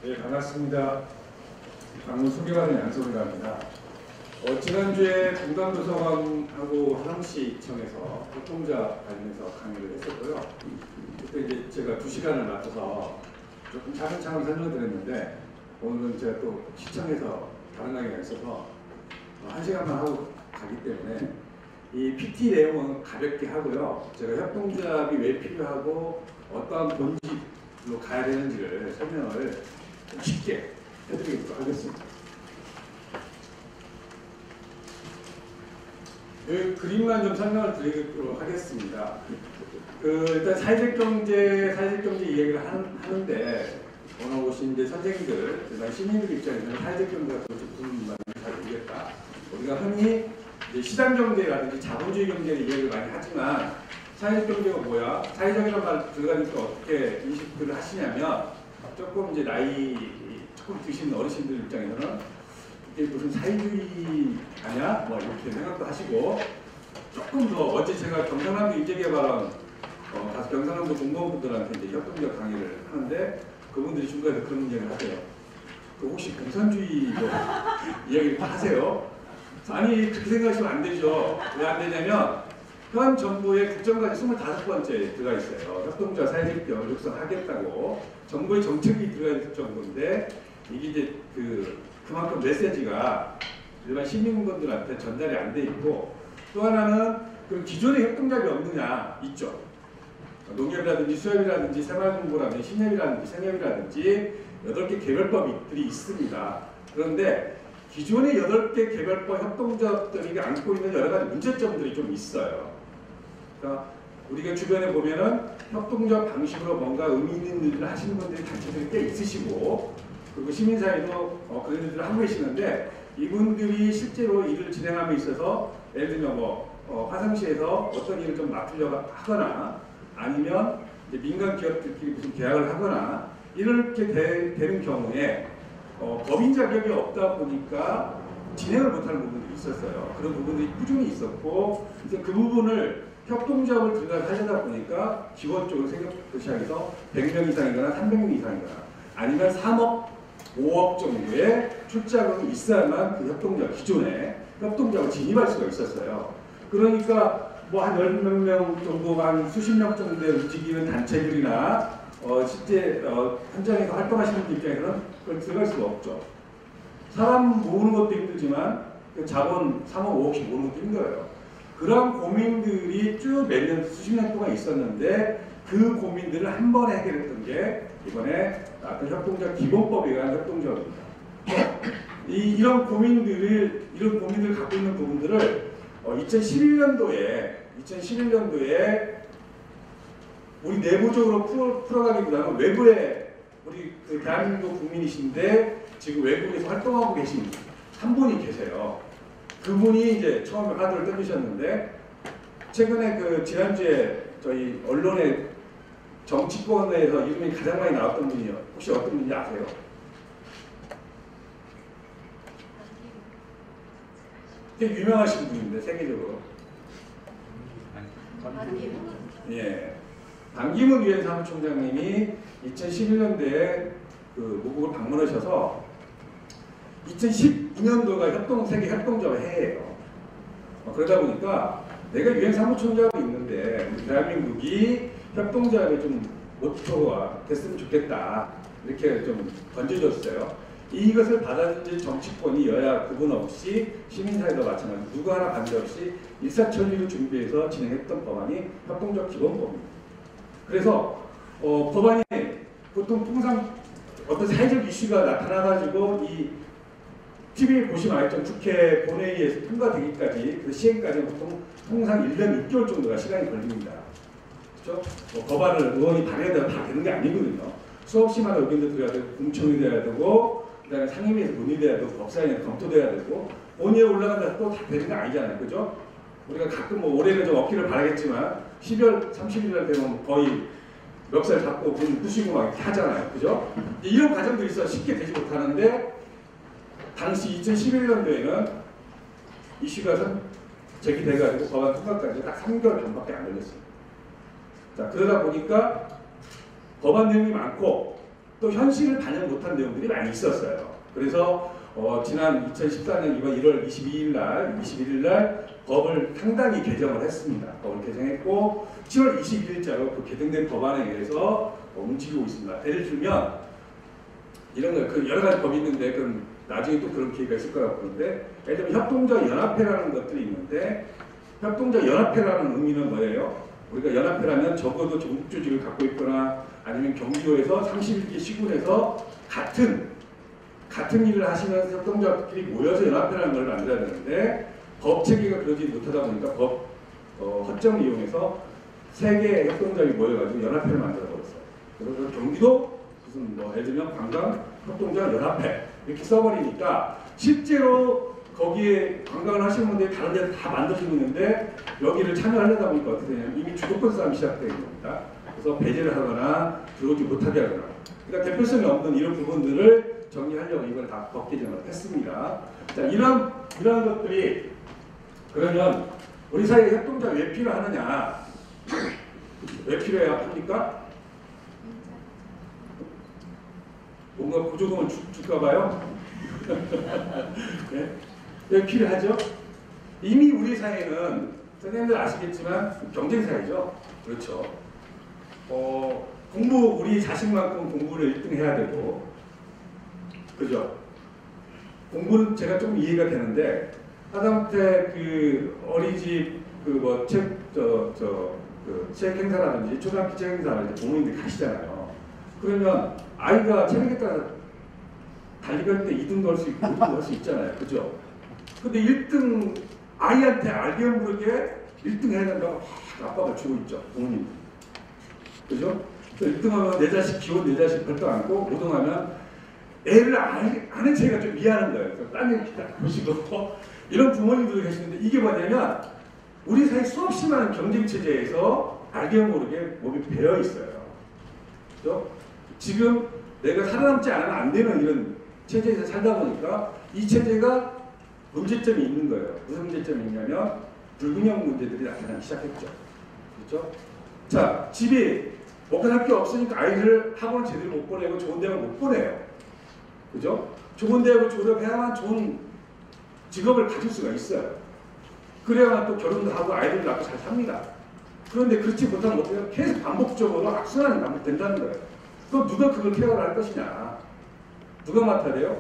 네, 반갑습니다. 방문 소개받은 양성이라 합니다. 지난주에 분당도서관하고 하남시청에서 협동조합 관련해서 강의를 했었고요. 그때 이제 제가 2시간을 맡아서 조금 차근차근 설명드렸는데, 오늘은 제가 또 시청에서 다른 강의가 있어서 1시간만 하고 가기 때문에 이 PT 내용은 가볍게 하고요. 제가 협동조합이 왜 필요하고 어떠한 본질로 가야 되는지를 설명을 좀 쉽게 해드리도록 하겠습니다. 그 그림만 좀 설명을 드리도록 하겠습니다. 일단 사회적 경제 이야기를 하는데, 오늘 오신 이제 선생님들, 시민들 입장에서는 사회적 경제가 도대체 무슨 말인지 잘 모르겠다. 우리가 흔히 이제 시장 경제라든지 자본주의 경제를 이야기를 많이 하지만, 사회적 경제가 뭐야? 사회적이라는 말 들어가니까 어떻게 인식을 하시냐면, 조금 이제 나이 조금 드신 어르신들 입장에서는 이게 무슨 사회주의 아니야? 뭐 이렇게 생각도 하시고, 조금 더 어제 제가 경상남도 인재개발원 가서 경상남도 공무원분들한테 이제 협동적 강의를 하는데, 그분들이 중간에 그런 이야기를 하세요. 혹시 공산주의 이야기를 하세요? 아니, 그렇게 생각하시면 안 되죠. 왜 안 되냐면, 현 정부의 국정과제 25번째 들어가 있어요. 협동조합 사회적 기업을 육성하겠다고 정부의 정책이 들어가 있을 정도인데, 이게 이제 그만큼 메시지가 일반 시민분들한테 전달이 안 돼 있고, 또 하나는 그 기존의 협동조합이 없느냐? 있죠. 농협이라든지 수협이라든지 새마을금고라든지 신협이라든지 생협이라든지 8개 개별법들이 있습니다. 그런데 기존의 8개 개별법 협동조합들이 안고 있는 여러 가지 문제점들이 좀 있어요. 그러니까 우리가 주변에 보면은 협동조합 방식으로 뭔가 의미 있는 일을 하시는 분들이 단체들이 꽤 있으시고, 그리고 시민사회도 그런 일들을 하고 계시는데, 이분들이 실제로 일을 진행함에 있어서 예를 들면 화성시에서 어떤 일을 좀 맡으려고 하거나, 아니면 이제 민간 기업들끼리 무슨 계약을 하거나 이렇게 되는 경우에 법인 자격이 없다 보니까 진행을 못하는 부분들이 있었어요. 그런 부분들이 꾸준히 있었고, 그래서 그 부분을 협동조합을 들어가서 하려다 보니까 기본적으로 생각부터 시작해서 100명 이상이거나 300명 이상이거나 아니면 3억, 5억 정도의 출자금이 있어야만 그 협동조합, 기존에 협동조합을 진입할 수가 있었어요. 그러니까 뭐 한 10몇 명 정도, 한 수십 명 정도의 움직이는 단체들이나 실제 현장에서 활동하시는 분들 입장에서는 그걸 들어갈 수가 없죠. 사람 모으는 것도 힘들지만 그 자본 3억, 5억씩 모으는 것도 힘들어요. 그런 고민들이 쭉 몇 년, 수십 년 동안 있었는데, 그 고민들을 한 번에 해결했던 게 이번에 나왔던 협동조합 기본법에 의한 협동조합입니다. 이런 고민들을 갖고 있는 부분들을 2011년도에 우리 내부적으로 풀어가기보다는 외부에, 우리 대한민국 국민이신데 지금 외국에서 활동하고 계신 한 분이 계세요. 그분이 이제 처음에 하드를 던지셨는데, 최근에 지난주에 저희 언론에 정치권에서 이름이 가장 많이 나왔던 분이요. 혹시 어떤 분인지 아세요? 되게 유명하신 분인데, 세계적으로. 예. 반기문 유엔 사무총장님이 2011년도에 모국을 방문하셔서 2012년도가 세계 협동조합 해예요. 그러다 보니까 내가 유엔 사무총장이 있는데 대한민국이 협동조합의 좀 모토가 됐으면 좋겠다, 이렇게 좀 던져줬어요. 이것을 받아들일 정치권이 여야 구분 없이 시민사회도 마찬가지로 누구 하나 반대 없이 일사천리로 준비해서 진행했던 법안이 협동조합 기본법입니다. 그래서 법안이 보통 통상 어떤 사회적 이슈가 나타나가지고 이 TV에 보시면 알겠지만 국회 본회의에서 통과되기까지, 그 시행까지 보통 통상 1년 6개월 정도가 시간이 걸립니다. 그렇죠? 법안을 의원이 발의하다가 다 되는 게 아니거든요. 수없이 많은 의견도 들어야 되고, 공청이 돼야 되고, 그 다음에 상임위에서 논의돼야 되고, 법사위에서 검토돼야 되고, 본회의에 올라간다 또 다 되는 거 아니잖아요. 그죠? 우리가 가끔 올해는 좀 없기를 바라겠지만 12월 30일 되면 거의 멱살 잡고 분 부시고 막 이렇게 하잖아요. 그죠? 이런 과정들이 있어서 쉽게 되지 못하는데, 당시 2011년도에는 이슈가 제기돼가지고 법안 통과까지 딱 3개월 반밖에 안 걸렸어요. 자, 그러다 보니까 법안 내용이 많고, 또 현실을 반영 못한 내용들이 많이 있었어요. 그래서 지난 2014년 이번 1월 21일 날 법을 상당히 개정을 했습니다. 법을 개정했고 7월 21일자로 그 개정된 법안에 의해서 움직이고 있습니다. 예를 들면 이런 거 그 여러 가지 법이 있는데 그건 나중에 또 그런 기회가 있을 것 같은데 예를 들면 협동적 연합회라는 것들이 있는데 협동적 연합회라는 의미는 뭐예요? 우리가 연합회라면 적어도 조직을 갖고 있거나 아니면 경기도에서 31개 시군에서 같은 일을 하시는 협동조합끼리 모여서 연합회라는 걸 만들어야 되는데 법 체계가 그러지 못하다 보니까 법 허점을 이용해서 3개의 협동조합이 모여가지고 연합회를 만들어버렸어요. 그래서 경기도 무슨 예를 들면 관광 협동조합 연합회 이렇게 써버리니까 실제로 거기에 관광을 하시는 분들이 다른 데서 다 만들어지고 있는데 여기를 참여하려다 보니까 어떻게 되냐면 이미 주도권 싸움이 시작되는 겁니다. 그래서 배제를 하거나 들어오지 못하게 하거나 그러니까 대표성이 없는 이런 부분들을 정리하려고 이걸 다 법 개정을 했습니다. 자, 이런 것들이 그러면 우리 사회에 협동조합 왜 필요하느냐? 왜 필요해야 합니까? 뭔가 보조금을 줄까 봐요? 네? 왜 필요하죠? 이미 우리 사회는 선생님들 아시겠지만 경쟁사회죠. 그렇죠. 우리 자식만큼 공부를 1등 해야 되고 그죠? 공부는 제가 좀 이해가 되는데 하다못해 그 어린이집 책 행사라든지 초등학교 책 행사라든지 부모님들이 가시잖아요. 그러면 아이가 체력에 따라 달리기 할 때 2등도 할 수 있고 5등도 할 수 있잖아요. 그죠? 근데 1등 아이한테 알게 모르게 1등 해야 된다고 아빠가 주고 있죠. 부모님. 그죠? 1등하면 내 자식 기원 내 자식 별도 안고 5등하면 애를 아는 체가 좀 미안한 거예요. 딴 얘기 다 보시고 이런 부모님들이 계시는데 이게 뭐냐면 우리 사회 수없이 많은 경쟁체제에서 알게 모르게 몸이 배어 있어요. 그죠? 지금 내가 살아남지 않으면 안 되는 이런 체제에서 살다 보니까 이 체제가 문제점이 있는 거예요. 무슨 문제점이 있냐면 불균형 문제들이 나타나기 시작했죠. 그렇죠? 자, 집이 먹고 살 게 없으니까 아이를 학원을 제대로 못 보내고 좋은 대학을 못 보내요. 그죠? 좋은 대학을 졸업해야만 좋은 직업을 가질 수가 있어요. 그래야만 또 결혼도 하고 아이들을 낳고 잘 삽니다. 그런데 그렇지 못하면 어떻게 해요? 계속 반복적으로 악순환이 반복된다는 거예요. 그럼 누가 그걸 케어를 할 것이냐? 누가 맡아야 돼요?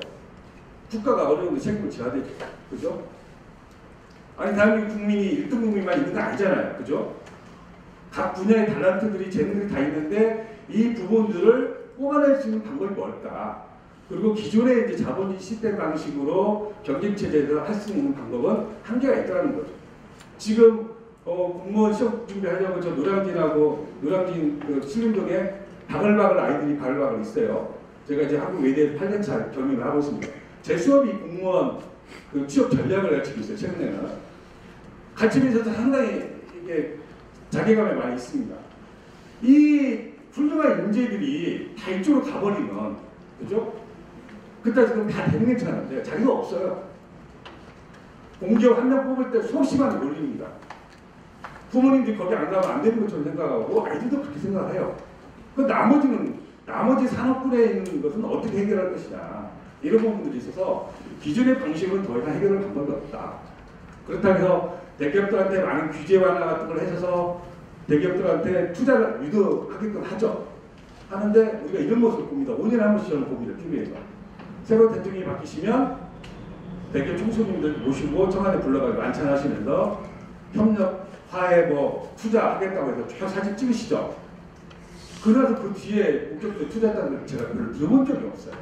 국가가 어느 정도 책임을 져야 되죠. 그죠? 아니 대한민국 국민이 1등 국민만 있는 거 아니잖아요. 그죠? 각 분야의 탤런트들이 재능들이 다 있는데 이 부분들을 뽑아낼 수 있는 방법이 뭘까? 그리고 기존의 이제 자본주의 시스템 방식으로 경쟁체제에서 할 수 있는 방법은 한계가 있다는 거죠. 지금 공무원 시험 준비하려고 저 노량진 그 신림동에 바글바글 아이들이 바글바글 있어요. 제가 이제 한국 외대에서 8년차 경험을 하고 있습니다. 제 수업이 공무원 그 취업 전략을 가르치고 있어요. 최근에는 가르치면서도 상당히 이게 자괴감이 많이 있습니다. 이 훌륭한 인재들이 다 이쪽으로 가버리면 그죠? 그때 지금 다 되는 괜찮은데 자기가 없어요. 공기업 한 명 뽑을 때 수없이 많이 몰립니다. 부모님들이 거기 안 가면 안 되는 것처럼 생각하고 아이들도 그렇게 생각해요. 그 나머지 산업군에 있는 것은 어떻게 해결할 것이냐 이런 부분들이 있어서 기존의 방식은 더 이상 해결할 방법이 없다. 그렇다고 해서 대기업들한테 많은 규제 완화 같은 걸 해줘서 대기업들한테 투자를 유도하게끔 하죠. 하는데 우리가 이런 모습을 봅니다. 5년에 한 번씩 저는 봅니다. TV에서. 새로 대통령이 바뀌시면 대기업 총수님들 모시고 청와대 불러가지고 만찬하시면서 협력, 화해, 투자하겠다고 해서 쭉 사진 찍으시죠. 그래서 그 뒤에 본격적으로 투자했다는 걸 제가 별로 들어본 적이 없어요.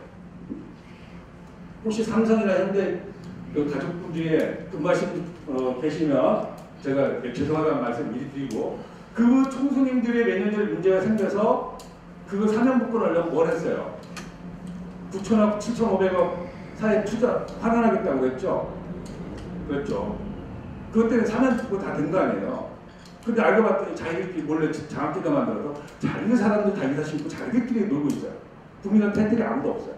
혹시 삼성이나 현대 그 가족분 중에 근무하신 계시면 제가 죄송하다는 말씀 미리 드리고 그 총수님들의 몇 년 전에 문제가 생겨서 그거 사면 복권하려고 뭘 했어요? 9천억, 7,500억 사회 투자 환원하겠다고 했죠? 그랬죠. 그것 때문에 사면 복권 다 된 거 아니에요? 근데 알고 봤더니 자기들끼리 몰래 장학기가 만들어서 자기네 사람들 다 이사 신고 자기들끼리 놀고 있어요. 국민한테 혜택이 아무도 없어요.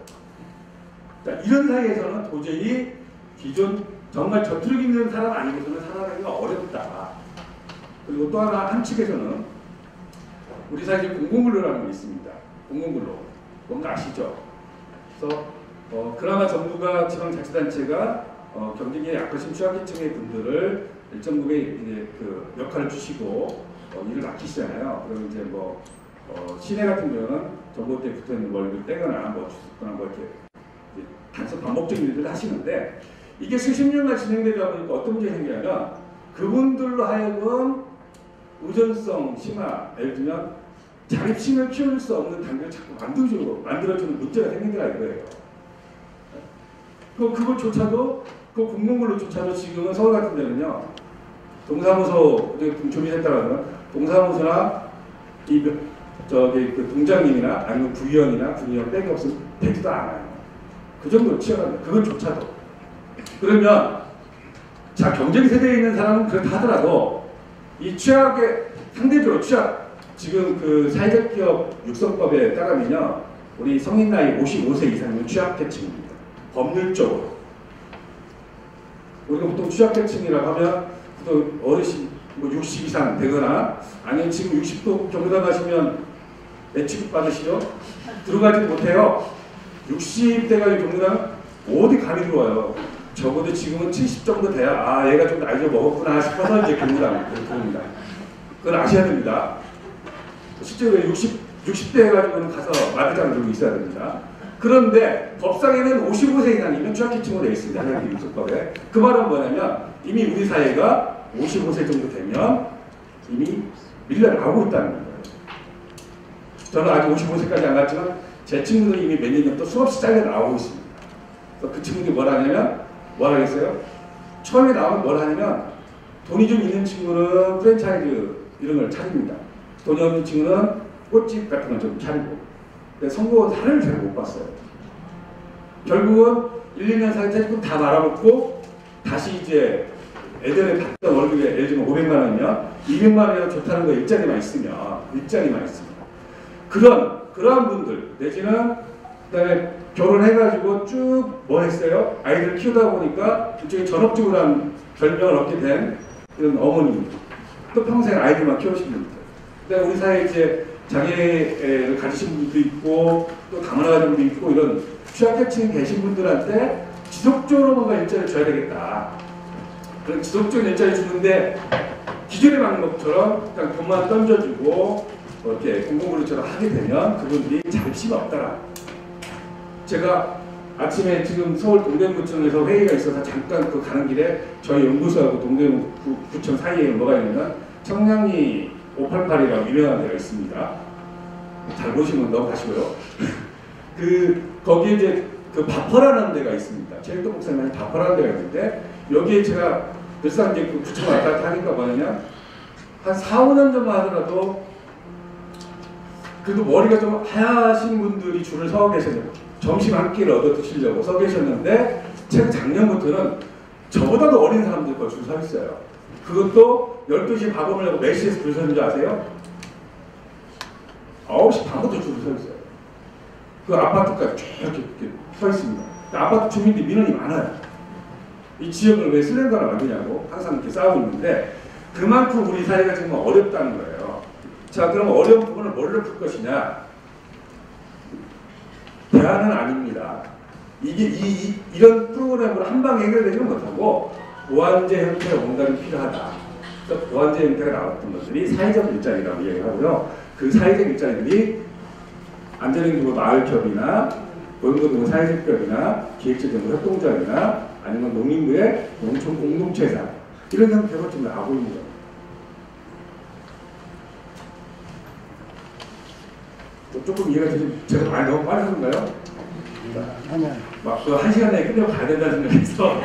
자, 이런 사회에서는 도저히 기존 정말 저투력 있는 사람 아니고서는 살아가기가 어렵다. 그리고 또 하나 한 측에서는 우리 사회에 공공근로라는 게 있습니다. 공공근로. 뭔가 아시죠? 그래서 그나마 정부가 지방자치단체가 경쟁력이 약하신 취약계층의 분들을 일정 부분의 이제 그 역할을 주시고 일을 맡기시잖아요. 그럼 이제 뭐 시내 같은 경우는 정부 때 붙어있는 월급을 떼거나 뭐 주거나 뭐 이렇게 단순 반복적인 일들을 하시는데 이게 수십 년간 진행되다 보니까 어떤 문제가 생기냐면 그분들로 하여금 의존성 심화, 예를 들면 자립심을 키울 수 없는 단계를 자꾸 만들어주는 문제가 생긴다 이거예요. 그것조차도 그 공공물로조차도 지금은 서울 같은 데는요 동사무소 조미센터라는 동사무소나 그 동장님이나 아니면 부위원이나 군의원 빽이 없으면 되지도 않아요. 그 정도로 치열합니다. 그것조차도. 그러면 자 경쟁 세대에 있는 사람은 그렇다 하더라도 이 취약의 상대적으로 취약 지금 그 사회적 기업 육성법에 따르면요 우리 성인 나이 55세 이상은 취약계층입니다. 법률적으로. 우리가 보통 취약계층이라고 하면 또 어르신 뭐 60 이상 되거나 아니면 지금 60도 경로당 가시면 내 취급 받으시죠? 들어가지 못해요. 60대가 경로당 어디 감이 들어와요. 적어도 지금은 70 정도 돼야 아 얘가 좀 나이 좀 먹었구나 싶어서 이제 경로당 들어옵니다. 그건 아셔야 됩니다. 실제로 60대 해가지고는 가서 마비장을 들고 있어야 됩니다. 그런데 법상에는 55세 이상이면 취약계층으로 되어 있습니다. 현행 육성법에. 그 말은 뭐냐면 이미 우리 사회가 55세 정도 되면 이미 밀려나오고 있다는 거예요. 저는 아직 55세까지 안 갔지만 제 친구들이 이미 몇 년 전부터 수없이 잘려 나오고 있습니다. 그래서 그 친구들이 뭘 하냐면 뭘 하겠어요? 처음에 나오면 뭘 하냐면 돈이 좀 있는 친구는 프랜차이즈 이런 걸 차립니다. 돈이 없는 친구는 꽃집 같은 걸 좀 차리고. 근데 성공은 사례를 잘 못 봤어요. 결국은 1, 2년 사이 퇴직금 다 말아먹고 다시 이제 예전에 받던 월급에 예를 들면 500만 원이면 200만 원이라도 좋다는 거 일자리만 있으면 그러한 분들 내지는 그다음에 결혼해가지고 쭉 뭐 했어요? 아이들 키우다 보니까 일종의 전업주부라는 별명을 얻게 된 이런 어머니 또 평생 아이들만 키우신 분들 그다음에 우리 사회에 이제 장애를 가지신 분도 있고 또 다문화 가진 분도 있고 이런 취약계층에 계신 분들한테 지속적으로 뭔가 일자리를 줘야 되겠다. 그런 지속적인 일자리 주는데 기존에 방법처럼 그냥 돈만 던져주고 이렇게 공공부처럼 하게 되면 그분들이 자립심이 없더라. 제가 아침에 지금 서울 동대문구청에서 회의가 있어서 잠깐 그 가는 길에 저희 연구소하고 동대문구청 사이에 뭐가 있냐면 청량리 588이라고 유명한 데가 있습니다. 잘 보시면 넘어가시고요. 거기에 이제 그 바퍼라는 데가 있습니다. 최일도 목사님이 바퍼라는 데가 있는데 여기에 제가 늘상 이제 그 구청 왔다 갔다 하니까 뭐냐면 한 4, 5년 전만 하더라도 그래도 머리가 좀 하얀 분들이 줄을 서 계셨는데 점심 한 끼를 얻어 드시려고 서 계셨는데 최근 작년부터는 저보다도 어린 사람들 거 줄 서 있어요. 그것도 12시 밥을 하고 몇 시에서 줄 서는 줄 아세요? 9시 반부터 줄을 서 있어요. 그 아파트까지 쭉 이렇게 서 있습니다. 아파트 주민들이 민원이 많아요. 이 지역을 왜 슬렌더나 만드냐고 항상 이렇게 싸우고 있는데 그만큼 우리 사회가 정말 어렵다는 거예요. 자, 그럼 어려운 부분을 뭘로 풀 것이냐? 대안은 아닙니다. 이런 프로그램으로 한 방에 해결되지는 못하고 보완제 형태의 뭔가가 필요하다. 그래서 보완제 형태가 나왔던 것들이 사회적 일자리라고 이야기하고요. 그 사회적 일자리들이 안전행정부 마을협이나 노인노동부 사회적 기업이나 기획재정부 협동조합이나 아니면 농림부의 농촌 공동체사 이런 형태로 지금 나오고 있는 거예요. 조금 이해가 되지? 제가 많이 너무 빨리 하는가요? 아니요. 막 그 1시간 내에 끝내고 가야 된다는 생각에서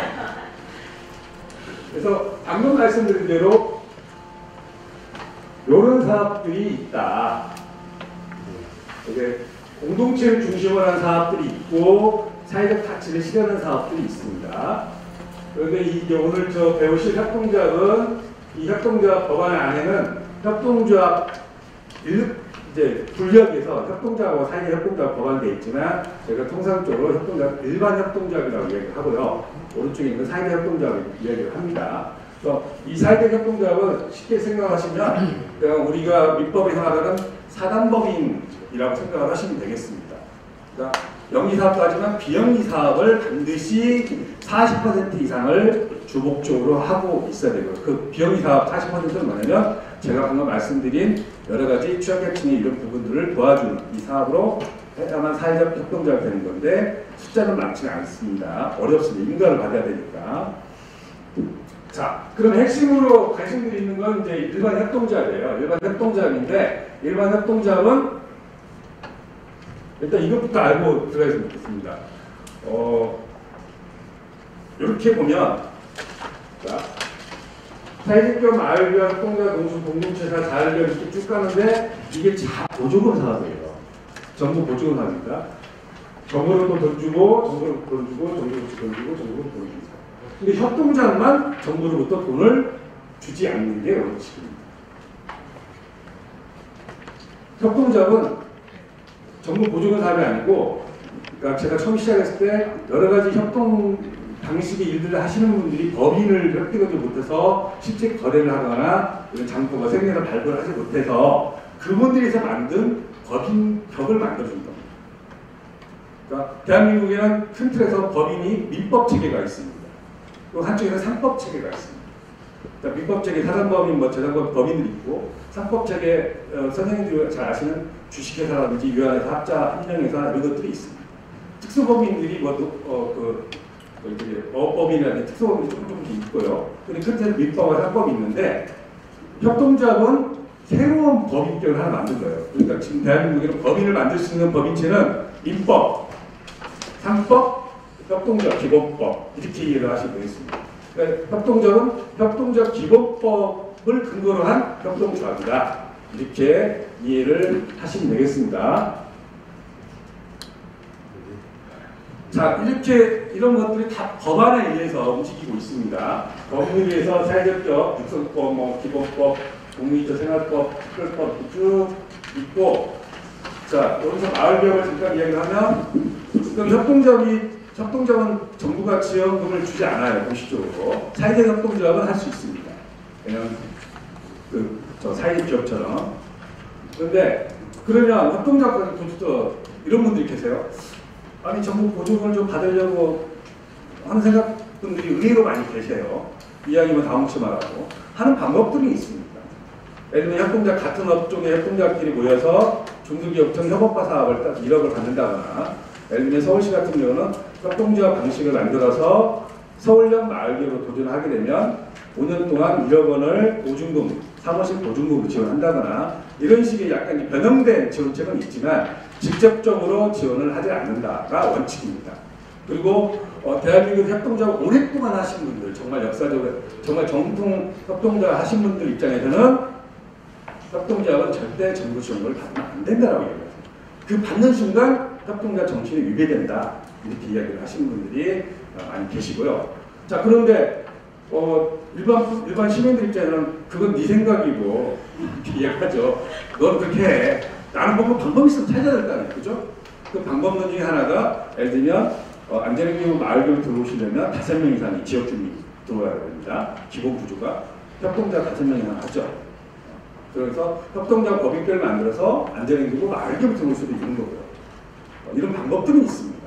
그래서 방금 말씀드린 대로 이런 사업들이 있다. 이게 공동체를 중심으로 한 사업들이 있고 사회적 가치를 실현하는 사업들이 있습니다. 그런데 이제 오늘 배우실 협동조합은 이 협동조합 법안 안에는 협동조합 이제 분리해서 협동조합하고 사회적 협동조합 법안되어 있지만 저희가 통상적으로 협동조합 일반 협동조합이라고 이야기를 하고요. 오른쪽에 있는 사회적 협동조합을 이야기를 합니다. 그래서 이 사회적 협동조합은 쉽게 생각하시면 그냥 우리가 민법에서 말하는 사단법인이라고 생각을 하시면 되겠습니다. 그러니까 영리 사업도 하지만 비영리 사업을 반드시 40% 이상을 주목적으로 하고 있어야 되고요. 그 비영리 사업 40%는 뭐냐면 제가 방금 말씀드린 여러 가지 취약계층의 이런 부분들을 도와주는 이 사업으로 해야만 사회적 협동조합이 되는 건데 숫자는 많지는 않습니다. 어렵습니다. 인가를 받아야 되니까. 자, 그럼 핵심으로 관심들이 있는 건 이제 일반 협동조합이에요. 일반 협동조합인데 일반 협동조합은 일단 이것부터 알고 들어가시면 좋겠습니다. 이렇게 보면 자, 사회적 마을비와 협동조합, 농수, 공동체사, 자율비와 이렇게 쭉 가는데 이게 보조금 사업이에요. 전부 보조금 사업입니다. 정부로 또 돈 주고, 정부로 돈 주고, 정부로부터 돈 주고, 정부로 돈 주고. 근데 협동조합만 정부로부터 돈을 주지 않는 게 원칙입니다. 협동조합은 정부 보조금 사업이 아니고, 그러니까 제가 처음 시작했을 때 여러 가지 협동 방식의 일들을 하시는 분들이 법인을 획득하지 못해서 실제 거래를 하거나 이런 장부가 생계를 발굴을 하지 못해서 그분들에서 만든 법인격을 만들어준 겁니다. 그러니까 대한민국에는 큰 틀에서 법인이 민법 체계가 있습니다. 그리고 한쪽에는 상법 체계가 있습니다. 그러니까 민법 체계, 사단법인, 재단법 법인들이 있고 상법 체계 선생님들이 잘 아시는 주식회사라든지 유한회사, 합자, 한정회사 이런 것들이 있습니다. 특수법인들이 어법이라든지 특수법인이 조금 있고요. 근데 큰 틀은 민법과 상법이 있는데 협동조합은 새로운 법인격을 하나 만든 거예요. 그러니까 지금 대한민국에는 법인을 만들 수 있는 법인체는 민법, 상법, 협동조합, 기본법 이렇게 이해를 하시면 되겠습니다. 그러니까 협동조합은 협동조합 기본법을 근거로 한 협동조합이다. 이렇게 이해를 하시면 되겠습니다. 자, 이렇게 이런 것들이 다 법안에 의해서 움직이고 있습니다. 법에 의해서 사회적 육성법, 기본법, 공무위적 생활법, 특별법 쭉 있고, 자, 여기서 마을개혁을 잠깐 이야기를 하면, 그럼 협동조합은 정부가 지원금을 주지 않아요, 공식적으로. 사회적 협동조합은 할 수 있습니다. 그냥 사회기업처럼. 그런데 그러면 협동조합까지 돈 이런 분들이 계세요. 아니 정부 보조금을 좀 받으려고 하는 생각분들이 의외로 많이 계세요. 이야기만 다 뭉쳐 말하고 하는 방법들이 있습니다. 예를 들면 협동조합 같은 업종의 협동조합끼리 모여서 중소기업청 협업화 사업을 딱 1억을 받는다거나 예를 들면 서울시 같은 경우는 협동조합 방식을 만들어서 서울형 마을개혁으로 도전하게 되면 5년 동안 1억 원을 보증금, 사무실 보증금으로 지원한다거나 이런 식의 약간 변형된 지원책은 있지만 직접적으로 지원을 하지 않는다가 원칙입니다. 그리고 대한민국 협동조합 오랫동안 하신 분들, 정말 역사적으로 정말 정통 협동조합 하신 분들 입장에서는 협동조합은 절대 정부 지원을 받으면 안 된다라고 얘기합니다. 그 받는 순간 협동조합 정신이 위배된다 이렇게 이야기를 하시는 분들이 많이 계시고요. 자, 그런데 일반 시민들 입장에서는 그건 네 생각이고 이렇게 이야기하죠. 넌 그렇게 해. 나는 뭐 방법이 있으면 찾아야 될까요? 그죠? 그 방법론 중에 하나가 예를 들면 안전행정 마을교육 들어오시려면 5명 이상이 지역 주민이 들어와야 됩니다. 기본 구조가 협동조합 5명 이상 하죠. 그래서 협동조합 법인격을 만들어서 안전행정 마을교육 들어올 수도 있는 거고요. 이런 방법들은 있습니다.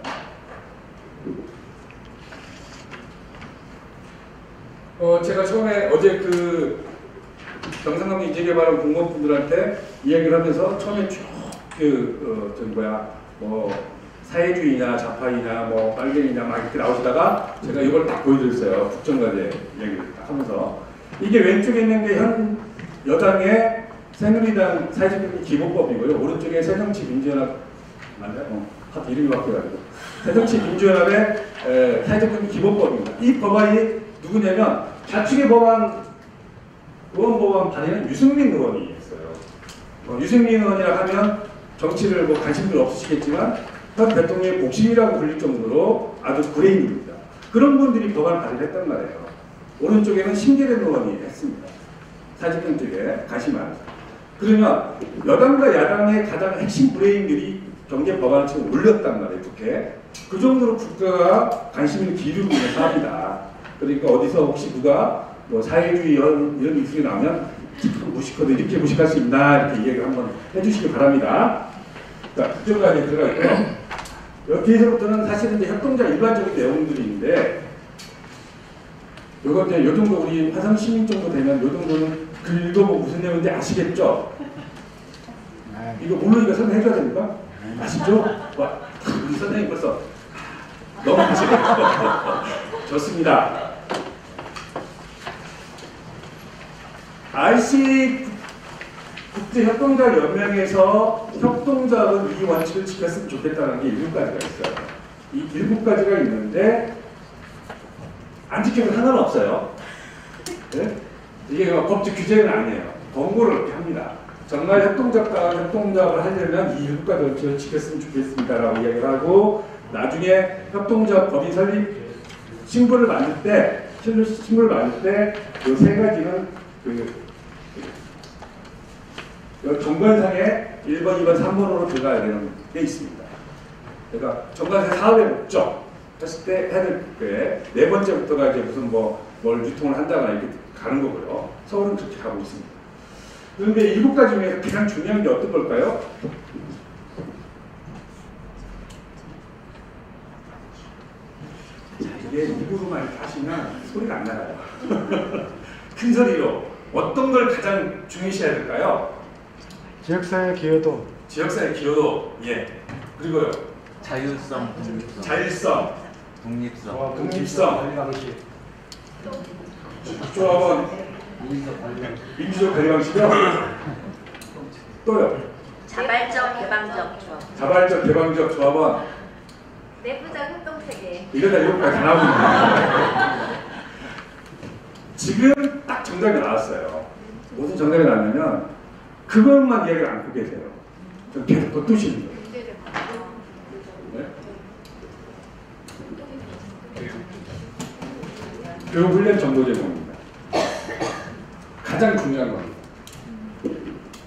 제가 처음에 어제 경상남도 인재개발원 공무원분들한테 이야기를 하면서 처음에 쭉 사회주의냐 좌파이냐 빨갱이냐 막 이렇게 나오시다가 제가 이걸 딱 보여드렸어요. 국정과제 이야기를 딱 하면서 이게 왼쪽에 있는 게 현 여당의 새누리당 사회적 기본법이고요. 오른쪽에 새정치민주연합 맞나요? 이름이 바뀌어가지고 새정치민주연합의 사회적 기본법입니다. 이 법안이 누구냐면 좌측의 의원 발의는 유승민 의원이 있어요. 유승민 의원이라 하면 정치를 관심도 없으시겠지만 현 대통령의 복심이라고 불릴 정도로 아주 브레인입니다. 그런 분들이 법안 발의를 했단 말이에요. 오른쪽에는 심재련 의원이 했습니다. 사직경 쪽에 관심 많아서. 그러면 여당과 야당의 가장 핵심 브레인들이 경제 법안을 지금 올렸단 말이에요. 국회에. 그 정도로 국가가 관심을 기울이고 있는 사업이다. 그러니까 어디서 혹시 누가 사회주의 이런 이슈가 나오면 무식하도 이렇게 무식할 수 있나 이렇게 이야기를 한번 해주시기 바랍니다. 자, 국정과제에 들어가 있고요. 여기서부터는 사실은 이제 협동조합 일반적인 내용들인데, 요거 이제 요 정도 우리 화성 시민 정도 되면 요 정도는 읽어보고 무슨 내용인지 아시겠죠? 이거 모르니까 설명해줘야 됩니까? 아시죠? 와, 우리 선생님 벌써 너무 하시네요. 좋습니다. RC 국제협동조합연맹에서 협동조합은 이 원칙을 지켰으면 좋겠다는 게 7가지가 있어요. 이 7가지가 있는데 안 지켜도 상관없어요. 네? 이게 법적 규제는 아니에요. 권고를 그렇게 합니다. 정말 협동조합을 하려면 이 7가지 원칙을 지켰으면 좋겠습니다라고 이야기를 하고, 나중에 협동조합 법인 설립 신고를 만들 때 이 3가지는 정관상에 1번, 2번, 3번으로 들어가야 되는 게 있습니다. 그러니까 정관상 사업의 목적 했을 때 해야 될 때 네 번째부터가 이제 무슨 뭘 유통을 한다거나 이렇게 가는 거고요. 서울은 그렇게 가고 있습니다. 그런데 7가지 중에서 가장 중요한 게 어떤 걸까요? 자, 이게 입으로만 이렇게 하시면 소리가 안 나가요. 큰 소리로 어떤 걸 가장 중요시해야 될까요? 지역사회 기여도. 지역사회 기여도, 예. 그리고요. 자율성, 독립성. 자율성, 독립성. 독립성. 조합원, 민주적 관리 방식이요. 또요. 자발적, 개방적 조합. 자발적, 개방적 조합원. 내부적 협동체계. 이러다 7가지 다 나오거든요. 지금 딱 정답이 나왔어요. 무슨 정답이 나왔냐면 그것만 이야기를 안고 계세요. 좀 계속 덧두시는 거예요. 네? 교육훈련 정보 제공입니다. 가장 중요한 겁니다.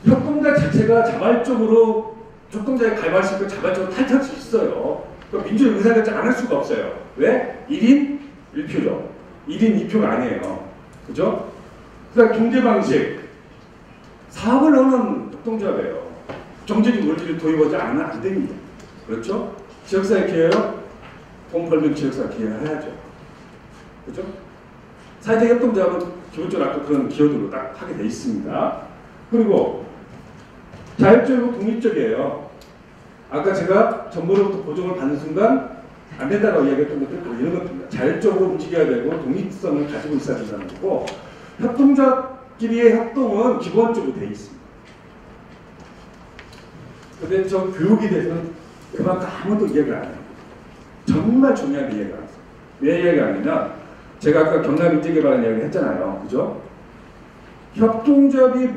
협동자 자체가 자발적으로 협동자에 가입할 수 있고 자발적으로 탈퇴할 수 있어요. 민주적 의사결정 안 할 수가 없어요. 왜? 1인 1표죠. 1인 2표가 아니에요. 그죠? 그다음 경제 방식. 사업을 하는 협동조합이에요. 정제적 원리를 도입하지 않으면 안 됩니다. 그렇죠? 지역사회 기여요? 돈 벌면 지역사회 기여를 해야죠. 그죠? 사회적 협동조합은 기본적으로 아까 그런 기여도로 딱 하게 돼 있습니다. 그리고 자율적이고 독립적이에요. 아까 제가 정보로부터 보조를 받는 순간 안 된다고 이야기했던 것들 이런 것들입니다. 자율적으로 움직여야 되고 독립성을 가지고 있어야 된다는 거고, 협동자끼리의 협동은 기본적으로 돼 있습니다. 그런데 저 교육에 대해서는 그만큼 아무도 이야기를 안 해요. 정말 중요한 이야기가 안 했어요. 왜 이야기가 안 하냐면 제가 아까 경남인재개발을 이야기 했잖아요. 그죠? 협동조합이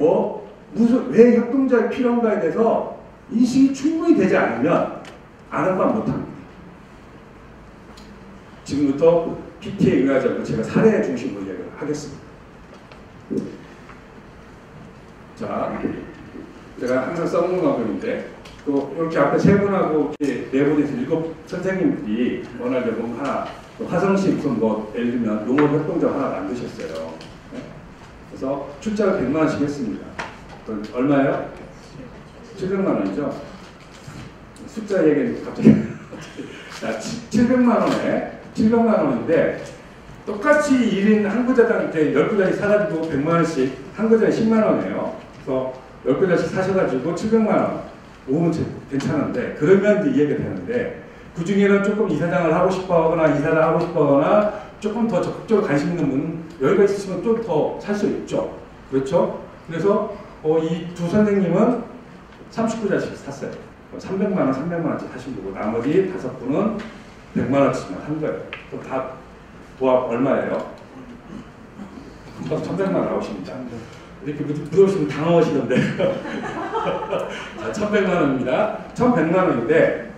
왜 협동조합이 필요한가에 대해서 인식이 충분히 되지 않으면 아는 바 못합니다. 지금부터 PT에 의하지 않고 제가 사례 중심으로 이야기를 하겠습니다. 자, 제가 항상 써먹는 과목인데 또 이렇게 앞에 세 분하고 이렇게 네 분에서 7 선생님들이 원할 제품 하나, 화성시 무슨 예를 들면 농업 협동조합 하나 만드셨어요. 네? 그래서 출자를 100만 원씩 했습니다. 얼마예요? 700만 원이죠. 숫자 얘기는 갑자기 자, 700만 원인데 똑같이 1인 한 구자당 이렇게 10구자씩 사가지고 100만 원씩, 한 구자에 10만 원이에요. 그래서 10구자씩 사셔가지고 700만 원 모으면 괜찮은데, 그러면 이제 이해가 되는데, 그 중에는 조금 이사장을 하고 싶어 하거나 이사를 하고 싶어 하거나 조금 더 적극적으로 관심 있는 분은 여유가 있으시면 좀 더 살 수 있죠. 그렇죠? 그래서 이 두 선생님은 39자씩 샀어요. 300만 원, 300만 원씩 하신 거고, 나머지 5분은 100만 원씩만 한 거예요. 그럼 다 도합 얼마예요? 금방 1100만 원 나오십니다. 이렇게 물어보시면 당황하시던데. 자, 1100만 원입니다. 1100만 원인데,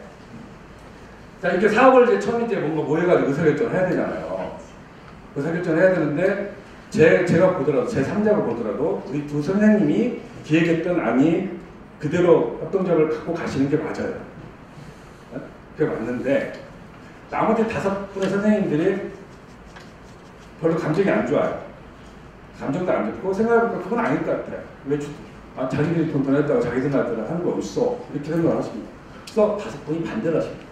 자, 이렇게 사업을 이제 처음 이제 뭔가 모여가지고 의사결정을 해야 되잖아요. 의사결정을 해야 되는데, 제가 보더라도, 제 3자가 보더라도, 우리 두 선생님이 기획했던 안이 그대로 협동조합을 갖고 가시는 게 맞아요. 그게 맞는데, 나머지 5분의 선생님들이 별로 감정이 안 좋아요. 감정도 안 좋고, 생각해보니까 그건 아닐 것 같아요. 왜 자기들이 돈 냈다고 자기 생각대로 하는 거 없어. 이렇게 생각을 하십니다. 그래서 5분이 반대를 하십니다.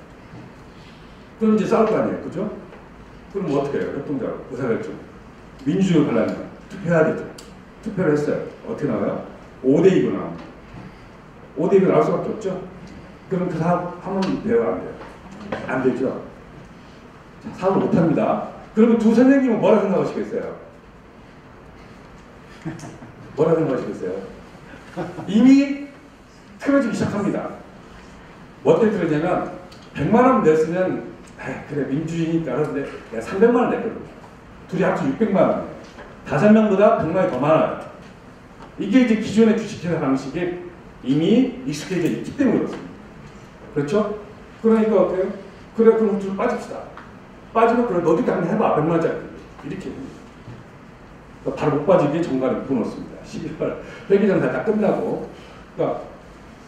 그럼 이제 싸울 거 아니에요. 그죠? 그럼 뭐 어떻게 해요? 협동조합, 의사결정. 민주주의 하려면 투표해야 되죠. 투표를 했어요. 어떻게 나와요? 5대2로 나옵니다. 5대2로 나올 수밖에 없죠? 그럼 그 사업 하면 돼요? 안 돼요? 안 되죠? 자, 사업을 못 합니다. 그러면 두 선생님은 뭐라 생각하시겠어요? 뭐라 생각하시겠어요? 이미 틀어지기 시작합니다. 뭐 때문에 틀어지냐면 100만 원 냈으면 그래 민주주의니까 알아서 내가 300만 원 냈거든요. 둘이 합쳐 600만 원. 5명보다 100만이 더 많아요. 이게 이제 기존의 주식회사 방식에 이미 익숙해져 있기 때문에 그렇습니다. 그렇죠? 그러니까 어때요? 그래 그럼 좀 빠집시다. 빠지면 그래 너도 한번 해봐. 100만 원짜리. 이렇게 됩니다. 그러니까 바로 못 빠지게 정관을 묶어놓습니다. 11월 회계장 다 끝나고. 그러니까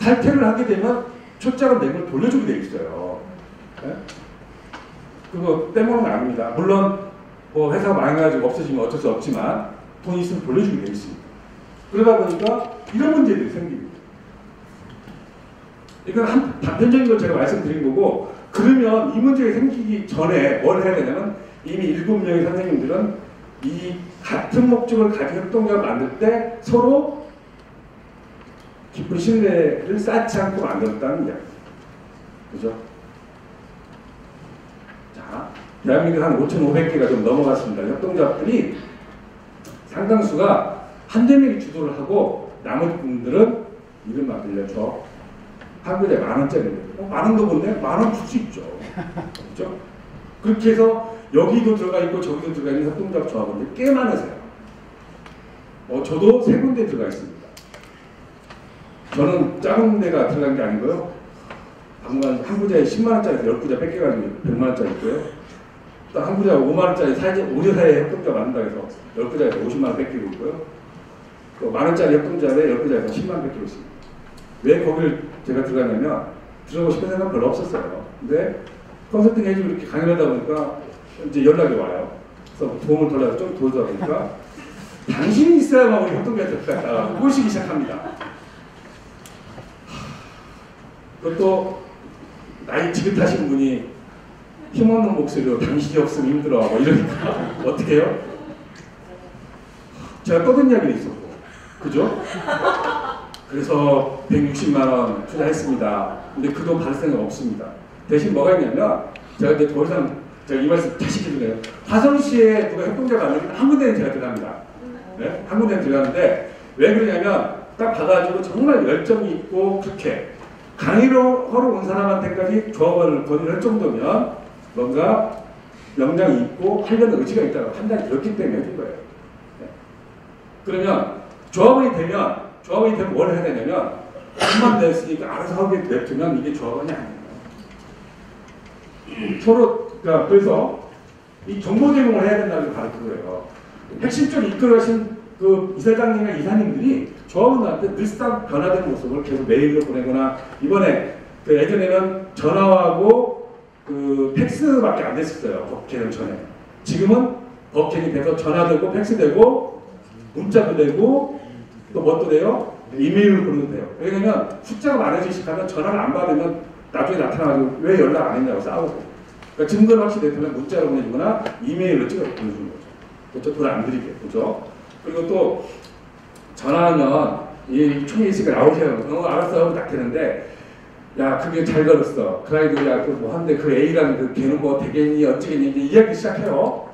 탈퇴를 하게 되면 초짜로 낸 걸 돌려주게 돼 있어요. 네? 그거 빼먹는 건 아닙니다. 물론 뭐 회사가 망해가지고 없어지면 어쩔 수 없지만 돈이 있으면 돌려주게 돼 있습니다. 그러다 보니까 이런 문제들이 생깁니다. 이건 한 단편적인 걸 제가 말씀드린 거고, 그러면 이 문제가 생기기 전에 뭘 해야 되냐면 이미 7명의 선생님들은 이 같은 목적을 가진 협동조합을 만들 때 서로 깊은 신뢰를 쌓지 않고 만들었다는 이야기. 그죠? 자, 대한민국에 한 5,500개가 좀 넘어갔습니다. 협동조합들이 상당수가 한두 명이 주도를 하고 나머지 분들은 이름만 빌려줘. 한 글에 10,000원짜리인데 10,000원도 못내? 10,000원 줄 수 있죠. 그렇죠? 그렇게 해서 여기도 들어가 있고 저기도 들어가 있는 협동조합 조합원들 꽤 많으세요. 저도 3군데 들어가 있습니다. 저는 작은 데가 들어간 게 아니고요. 당분간 한 부자에 10만원짜리 10부자 뺏겨가지고 100만원짜리 있고요. 또 한 부자가 5만원짜리 우리사회 협동조합 만든다고 해서 10부자에서 50만원 뺏기고 있고요. 또 만원짜리 협동조합에 10부자에서 10만원 뺏기고 있습니다. 왜 거기를 제가 들어갔냐면 들어가고 싶은 생각은 별로 없었어요. 근데 컨설팅 해주고 이렇게 강연을 하다 보니까 이제 연락이 와요. 그래서 도움을 달라서 좀 도와주다 보니까 당신이 있어야만 우리 협동조합에 들어갔다 꼬시기 시작합니다. 그것도 나이 지긋하신 분이 힘없는 목소리로 당신이 없으면 힘들어 뭐 이러니까 어떻게 해요? 제가 떠든 이야기도 있었고 그죠? 그래서 160만원 투자했습니다. 근데 그 돈 받을 생각 없습니다. 대신 뭐가 있냐면 제가 이제 더 이상 제가 이 말씀 다시 드려요. 화성시에 누가 협동조합 만들면 한 군데는 제가 들어갑니다. 네? 한 군데는 들어가는데 왜 그러냐면 딱 봐가지고 정말 열정이 있고 그렇게 강의로 하러 온 사람한테까지 조합원을 권유할 정도면 뭔가 역량이 있고 하려는 의지가 있다고 판단이 들었기 때문에 해준 거예요. 네. 그러면 조합원이 되면 뭘 해야 되냐면 돈만 냈으니까 알아서 하게 냅두면 이게 조합원이 아니에요. 서로 그래서 이 정보 제공을 해야 된다는 게 바로 그거예요. 핵심적으로 이끌어가신 그 이사장님이나 이사님들이 조합원들한테 늘상 변화된 모습을 계속 메일로 보내거나 이번에 그 예전에는 전화하고 그 팩스밖에 안 됐었어요. 법 개정 전에. 지금은 법 개정이 돼서 전화되고 팩스되고 문자도 되고 또 뭣도 돼요? 이메일을 보내도 돼요. 왜냐면 숫자가 많아지기 시작하면 전화를 안 받으면 나중에 나타나가지고 왜 연락 안 했냐고 싸우고. 그러니까 증거를 확실히 되면 문자로 보내주거나 이메일로 찍어서 보내주는 거죠. 그렇죠? 돈 안 들이게. 그죠? 그리고 또 전화하면 이 총회 있으니까 나오세요. 알았어 하고 딱 되는데 야 그게 잘 걸었어. 그라이도 야 그 뭐 한데 그 A라는 그 걔는 뭐 되겠니 어쩌겠니 이제 이야기 시작해요.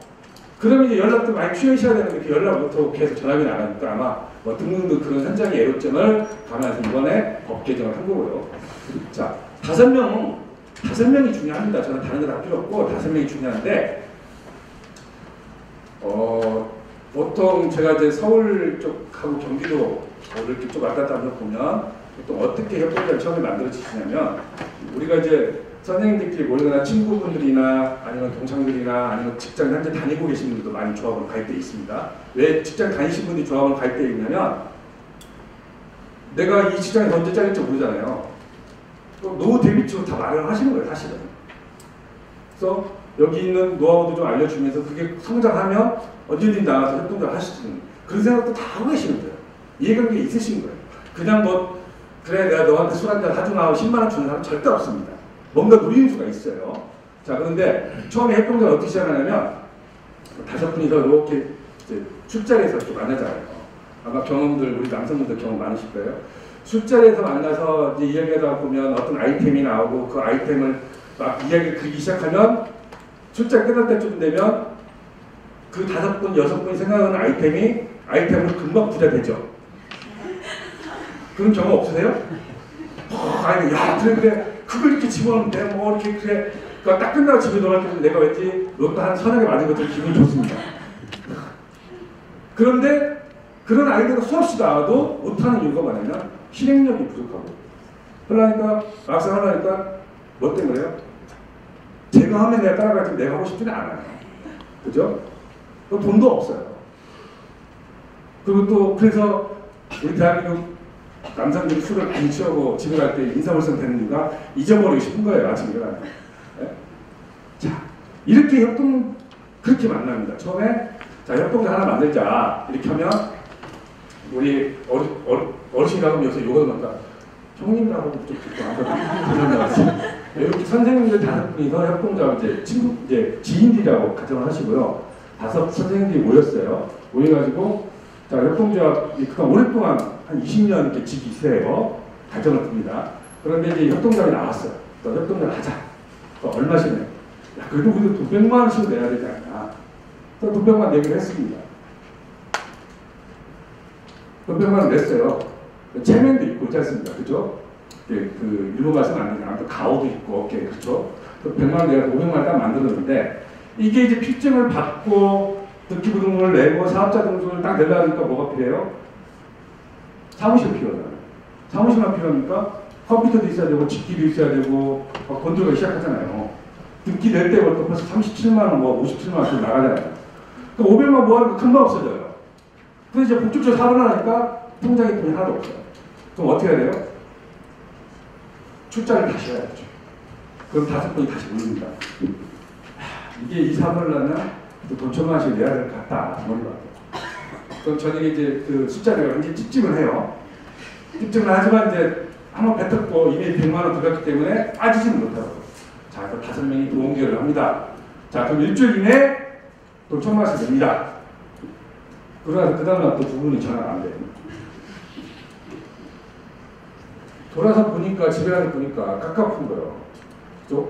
그러면 이제 연락도 많이 취하셔야 되는데 그 연락 못하고 계속 전화가 나가니까 아마 뭐 등등등 그런 현장의 애로점을 감안해서 이번에 법 개정을 한 거고요. 자 5명이 중요합니다. 저는 다른 거 다 필요 없고 5명이 중요한데 보통 제가 이제 서울 쪽하고 경기도 이렇게 좀 왔다 갔다 하다 보면 보통 어떻게 협동조합이 처음에 만들어지시냐면 우리가 이제 선생님들끼리 모이거나 친구분들이나 아니면 동창들이나 아니면 직장 현재 다니고 계신 분들도 많이 조합으로 가입되어 있습니다. 왜 직장 다니신 분들이 조합으로 가입되어 있냐면 내가 이 직장에 언제 잘릴지 모르잖아요. 노후 대비책을 다 마련하시는 거예요, 사실은. 그래서 여기 있는 노하우도 좀 알려주면서 그게 성장하면 언제든지 나가서 협동조합 하실 수 있는 그런 생각도 다 하고 계시는 거예요. 이해관계 있으신 거예요. 그냥 뭐 그래 내가 너한테 술 한잔 하중하고 10만 원 주는 사람 절대 없습니다. 뭔가 누리는 수가 있어요. 자, 그런데 처음에 협동조합 어떻게 시작하냐면 5분이서 이렇게 이제 술자리에서 이렇게 만나잖아요. 아마 경험들, 우리 남성분들 경험 많으실 거예요. 술자리에서 만나서 이제 이야기하다 보면 어떤 아이템이 나오고 그 아이템을 막 이야기를 그리기 시작하면 술자리 끝날 때쯤 되면 그 5분, 6분이 생각하는 아이템으로 금방 부자 되죠. 그런 경험 없으세요? 아니, 야, 그래, 그걸 이렇게 집어넣는데, 뭐, 이렇게, 그래. 그러니까 딱 끝나고 집에 돌아갈 때는 내가 왠지 로또 한 3개 맞은 것처럼 기분이 좋습니다. 그런데 그런 아이디어가 수없이 나와도 못하는 이유가 뭐냐면 실행력이 부족하고. 그러니까, 막상 하려니까 뭐 때문에요? 제가 하면 내가 따라가지 내가 하고 싶지는 않아요. 그죠? 돈도 없어요. 그리고 또, 그래서 우리 대한민국 남성들이 술을 많이 취하고 집에 갈 때 인사불성 되는 이유가 잊어버리고 싶은 거예요. 아침에 일어나면. 네? 자, 이렇게 그렇게 만납니다. 처음에 자, 협동조 하나 만들자 이렇게 하면 우리 어르신이라고 여기서 요가 만다 형님이라고 좀 듣고 죄송합니다. 이렇게 선생님들 5분이서 협동조 이제 지인들이라고 가정을 하시고요. 5 선생님들이 모였어요. 모여가지고 자, 협동조합 그간 오랫동안 한 20년 이렇게 지기세요. 가정을 듭니다. 그런데 이제 협동조합이 나왔어요. 또 협동조합 하자. 또 얼마시네. 야, 그래도 우리도 돈 100만 원씩 내야 되지 않나. 또 돈 100만 원 내기로 했습니다. 돈 100만 원 냈어요. 체면도 있고 있지 않습니까? 그죠? 그 일본 말씀 안 되지만 또 가오도 있고, 오케이, 그렇죠? 또 100만 원 내가 500만 원 딱 만들었는데 이게 이제 필증을 받고 등기부등본을 내고 사업자 등록을 딱 내려니까 뭐가 필요해요? 사무실 필요하잖아요. 사무실만 필요하니까 컴퓨터도 있어야 되고 집기도 있어야 되고 건조가 시작하잖아요. 등기 낼 때부터 벌써 37만 원, 뭐 57만 원씩 나가잖아요. 그 500만 원 모아놓고 금방 없어져요. 그래서 이제 본격적으로 사업을 하니까 통장에 돈이 하나도 없어요. 그럼 어떻게 해야 돼요? 출자를 다시 해야죠. 그럼 5분이 다시 모입니다. 이게 이 사업을 하려면 돈 1,000만 원씩 내야 될 것 같다. 머리가. 그럼 저녁에 이제 그 숫자를 이제 집중을 해요. 집중을 하지만 이제 한번 뱉었고 이미 100만 원 들었기 때문에 빠지지는 못하고. 자, 그럼 5명이 동결을 합니다. 자, 그럼 일주일 이내에 돈 1,000만 원씩 냅니다. 그러다 그 다음날 또 2분이 전화가 안 돼요. 돌아서 보니까 집에 가서 보니까 깝깝한 거예요. 그죠?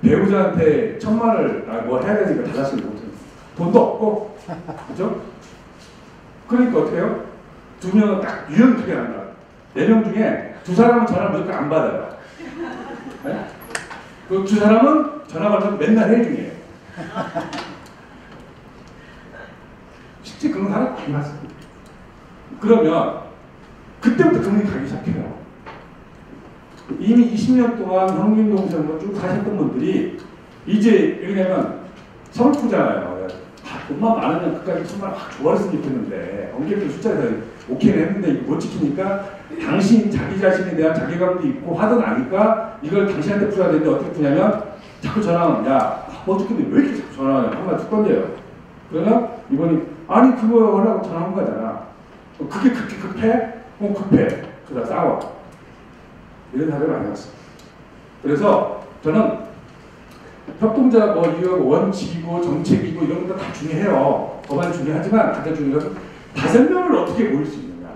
배우자한테 1,000만 원을 뭐 해야 되니까 달라지지 못해요. 돈도 없고, 그죠? 그러니까 어떻게 해요? 2명은 딱 유연하게 한다. 4명 중에 2사람은 전화를 무조건 안 받아요. 네? 그 2사람은 전화 받으면 맨날 해중이에요. 실제 그런 사람 많이 봤어요. 그러면 그때부터 금융이 가기 시작해요. 이미 20년 동안 형님 동생으로 쭉 사셨던 분들이 이제 왜냐면 서울프잖아요. 돈만 많으면 그까지 정말 확 좋아했으면 좋겠는데 엄격히 숫자에서 오케이는 했는데 못 지키니까 당신 자기 자신에 대한 자괴감도 있고 화도 나니까 이걸 당신한테 풀어야 되는데 어떻게 푸냐면 자꾸 전화하면 야 어떻게 왜 이렇게 자꾸 전화하냐 한마디 툭 던져요. 그러면 이번이 아니 그거 하려고 전화한 거잖아. 그게 그렇게 급해? 급해. 그러다 싸워. 이런 사례를 많이 봤어요. 그래서 저는 협동자 뭐 이거 원칙이고 정책이고 이런 것도 다 중요해요. 법안이 중요하지만 가장 중요한 것은 5명을 어떻게 모일 수 있느냐.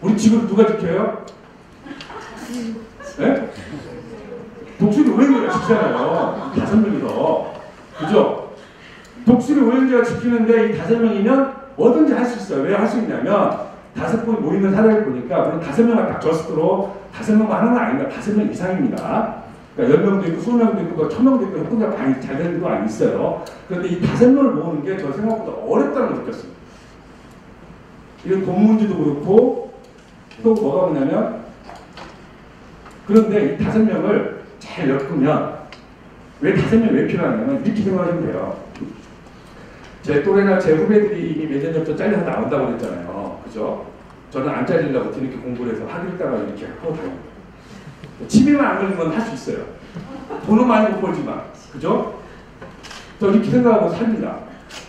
우리 집을 누가 지켜요? 네? 독수리 오행제가 지키잖아요. 5명이서. 그죠? 독수리 오행제가 지키는데 이 5명이면 뭐든지 할 수 있어요. 왜 할 수 있냐면 5분 모이는 사례를 보니까 그런 5명을 딱 저스트로 5명만 하는 건 아닙니다. 5명 이상입니다. 그러니까 10명도 있고 20명도 있고 1000명도 있고 협동조합 많이 잘 되는 거 많이 있어요. 그런데 이 5명을 모으는 게 저 생각보다 어렵다는 걸 느꼈습니다. 이런 돈 문제도 그렇고 또 뭐가 뭐냐면 그런데 이 5명을 잘 엮으면 왜 5명이 왜 필요하냐면 이렇게 생각하시면 돼요. 제 또래나 제 후배들이 이미 몇 년 전부터 잘려서 나온다고 그랬잖아요. 그죠? 저는 안 잘리려고 뒤늦게 공부를 해서 하루 있다가 이렇게 하고 다닙니다. 치매만 안 걸리는 건 할 수 있어요. 돈은 많이 못 벌지만. 그죠? 저 이렇게 생각하고 삽니다.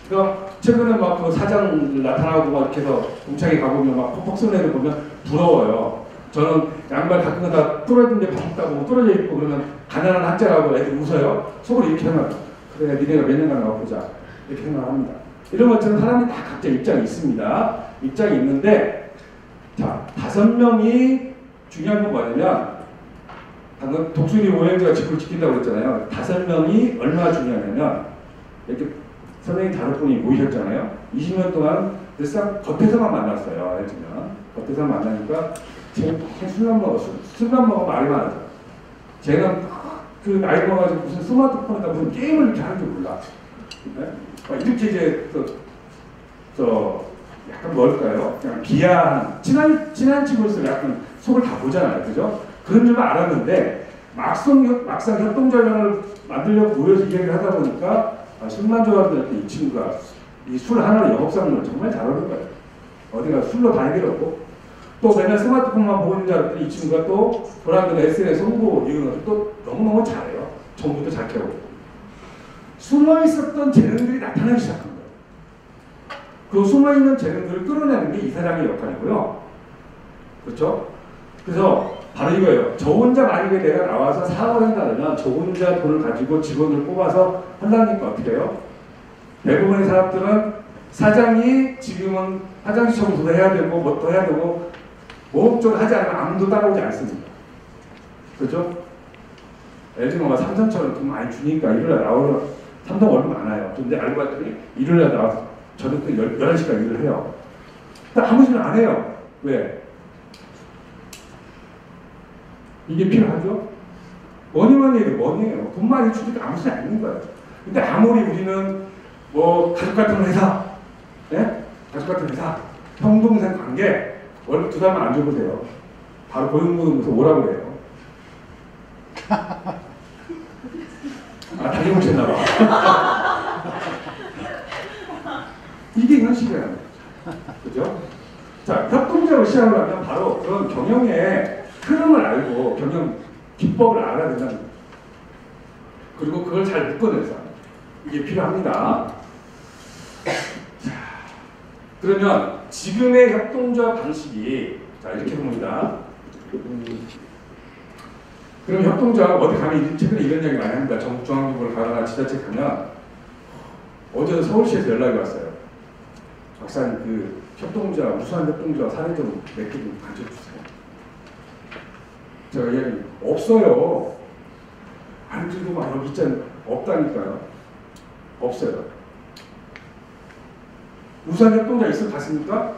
그러니까 최근에 막 그 사장 나타나고 막 이렇게 해서 공장에 가보면 막 퍽퍽 쓰는 애들 보면 부러워요. 저는 양말 가끔 다 뚫어진데 바쁘다고 뚫어져 있고 그러면 가난한 학자라고 애들이 웃어요. 속으로 이렇게 하면 그래 니네가 몇 년간 나와보자 이렇게 생각합니다. 이런 것처럼 사람이 다 각자 입장이 있습니다. 입장이 있는데 자 5명이 중요한 건 뭐냐면 방금 독수리 오행제가 지구를 지킨다고 그랬잖아요. 5명이 얼마나 중요하냐면 이렇게 선생님 5분이 모이셨잖아요. 20년 동안 늘상 겉에서만 만났어요. 예를 들면 겉에서 만나니까 제가 술만 먹었어요. 술만 먹으면 말이 많아져. 제가 그 나이 먹어가지고 무슨 스마트폰에다 무슨 게임을 이렇게 하는 줄 몰라. 네? 이렇게 이제 저 약간 뭘까요? 그냥 비하한 친한 친구일수록 약간 속을 다 보잖아요, 그죠? 그런 줄만 알았는데 막상 협동전략을 만들려고 모여서 이야기를 하다 보니까 술만 좋아하는 이 친구가 이 술 하나로 영업상을 정말 잘하는 거예요. 어디가 술로 다 해결하고 또 맨날 스마트폰만 보는 줄 알았더니 이 친구가 또 보라는 SNS 홍보 이런 것도 또 너무너무 잘해요. 정보도 잘 캐고 숨어 있었던 재능들이 나타나기 시작한 거예요. 그 숨어 있는 재능들을 끌어내는 게 이 사람의 역할이고요. 그렇죠? 그래서 바로 이거예요. 저 혼자 만약에 내가 나와서 사업을 한다면 저 혼자 돈을 가지고 직원을 뽑아서 하려니까 어떻게 해요? 대부분의 사람들은 사장이 지금은 화장실 청소도 해야 되고 뭐 또 해야 되고 모험적으로 하지 않으면 아무도 따라오지 않습니다. 그렇죠? 예를 들면 삼성처럼 돈 많이 주니까 일요일에 나오러 삼성 얼마 많아요. 근데 알고 봤더니 일요일에 나와서 저녁 때 11시까지 일을 해요. 근데 아무 짓을 안 해요. 왜? 이게 필요하죠? 뭐니뭐니 해도 뭐니에요. 돈 많이 주니까 아무 짓이 아닌 거예요. 근데 아무리 우리는 뭐 가족 같은 회사, 예? 가족 같은 회사, 형 동생 관계 월급 2달만 안 줘보세요. 바로 고용노동부에서 오라고 그래요. 다시 오셨나봐. 이게 현실이라는 거죠. 그죠? 자, 협동작을 시작하려면 바로 그런 경영의 흐름을 알고 경영 기법을 알아야 된다는 거죠. 그리고 그걸 잘 묶어내서 이게 필요합니다. 자, 그러면 지금의 협동조합 방식이 자 이렇게 봅니다. 그럼 협동조합 어디 가면 최근에 이런 이야기 많이 합니다. 전국중앙정부를 가거나 지자체 가면 어제 서울시에서 연락이 왔어요. 박사님 그 협동조합 우수한 협동조합 사례 좀 몇 개 좀 가르쳐주세요. 제가 이야기 없어요. 아니 그리고 막 여기 있잖아요. 없다니까요. 없어요. 우수한 협동조합 있어 봤습니까?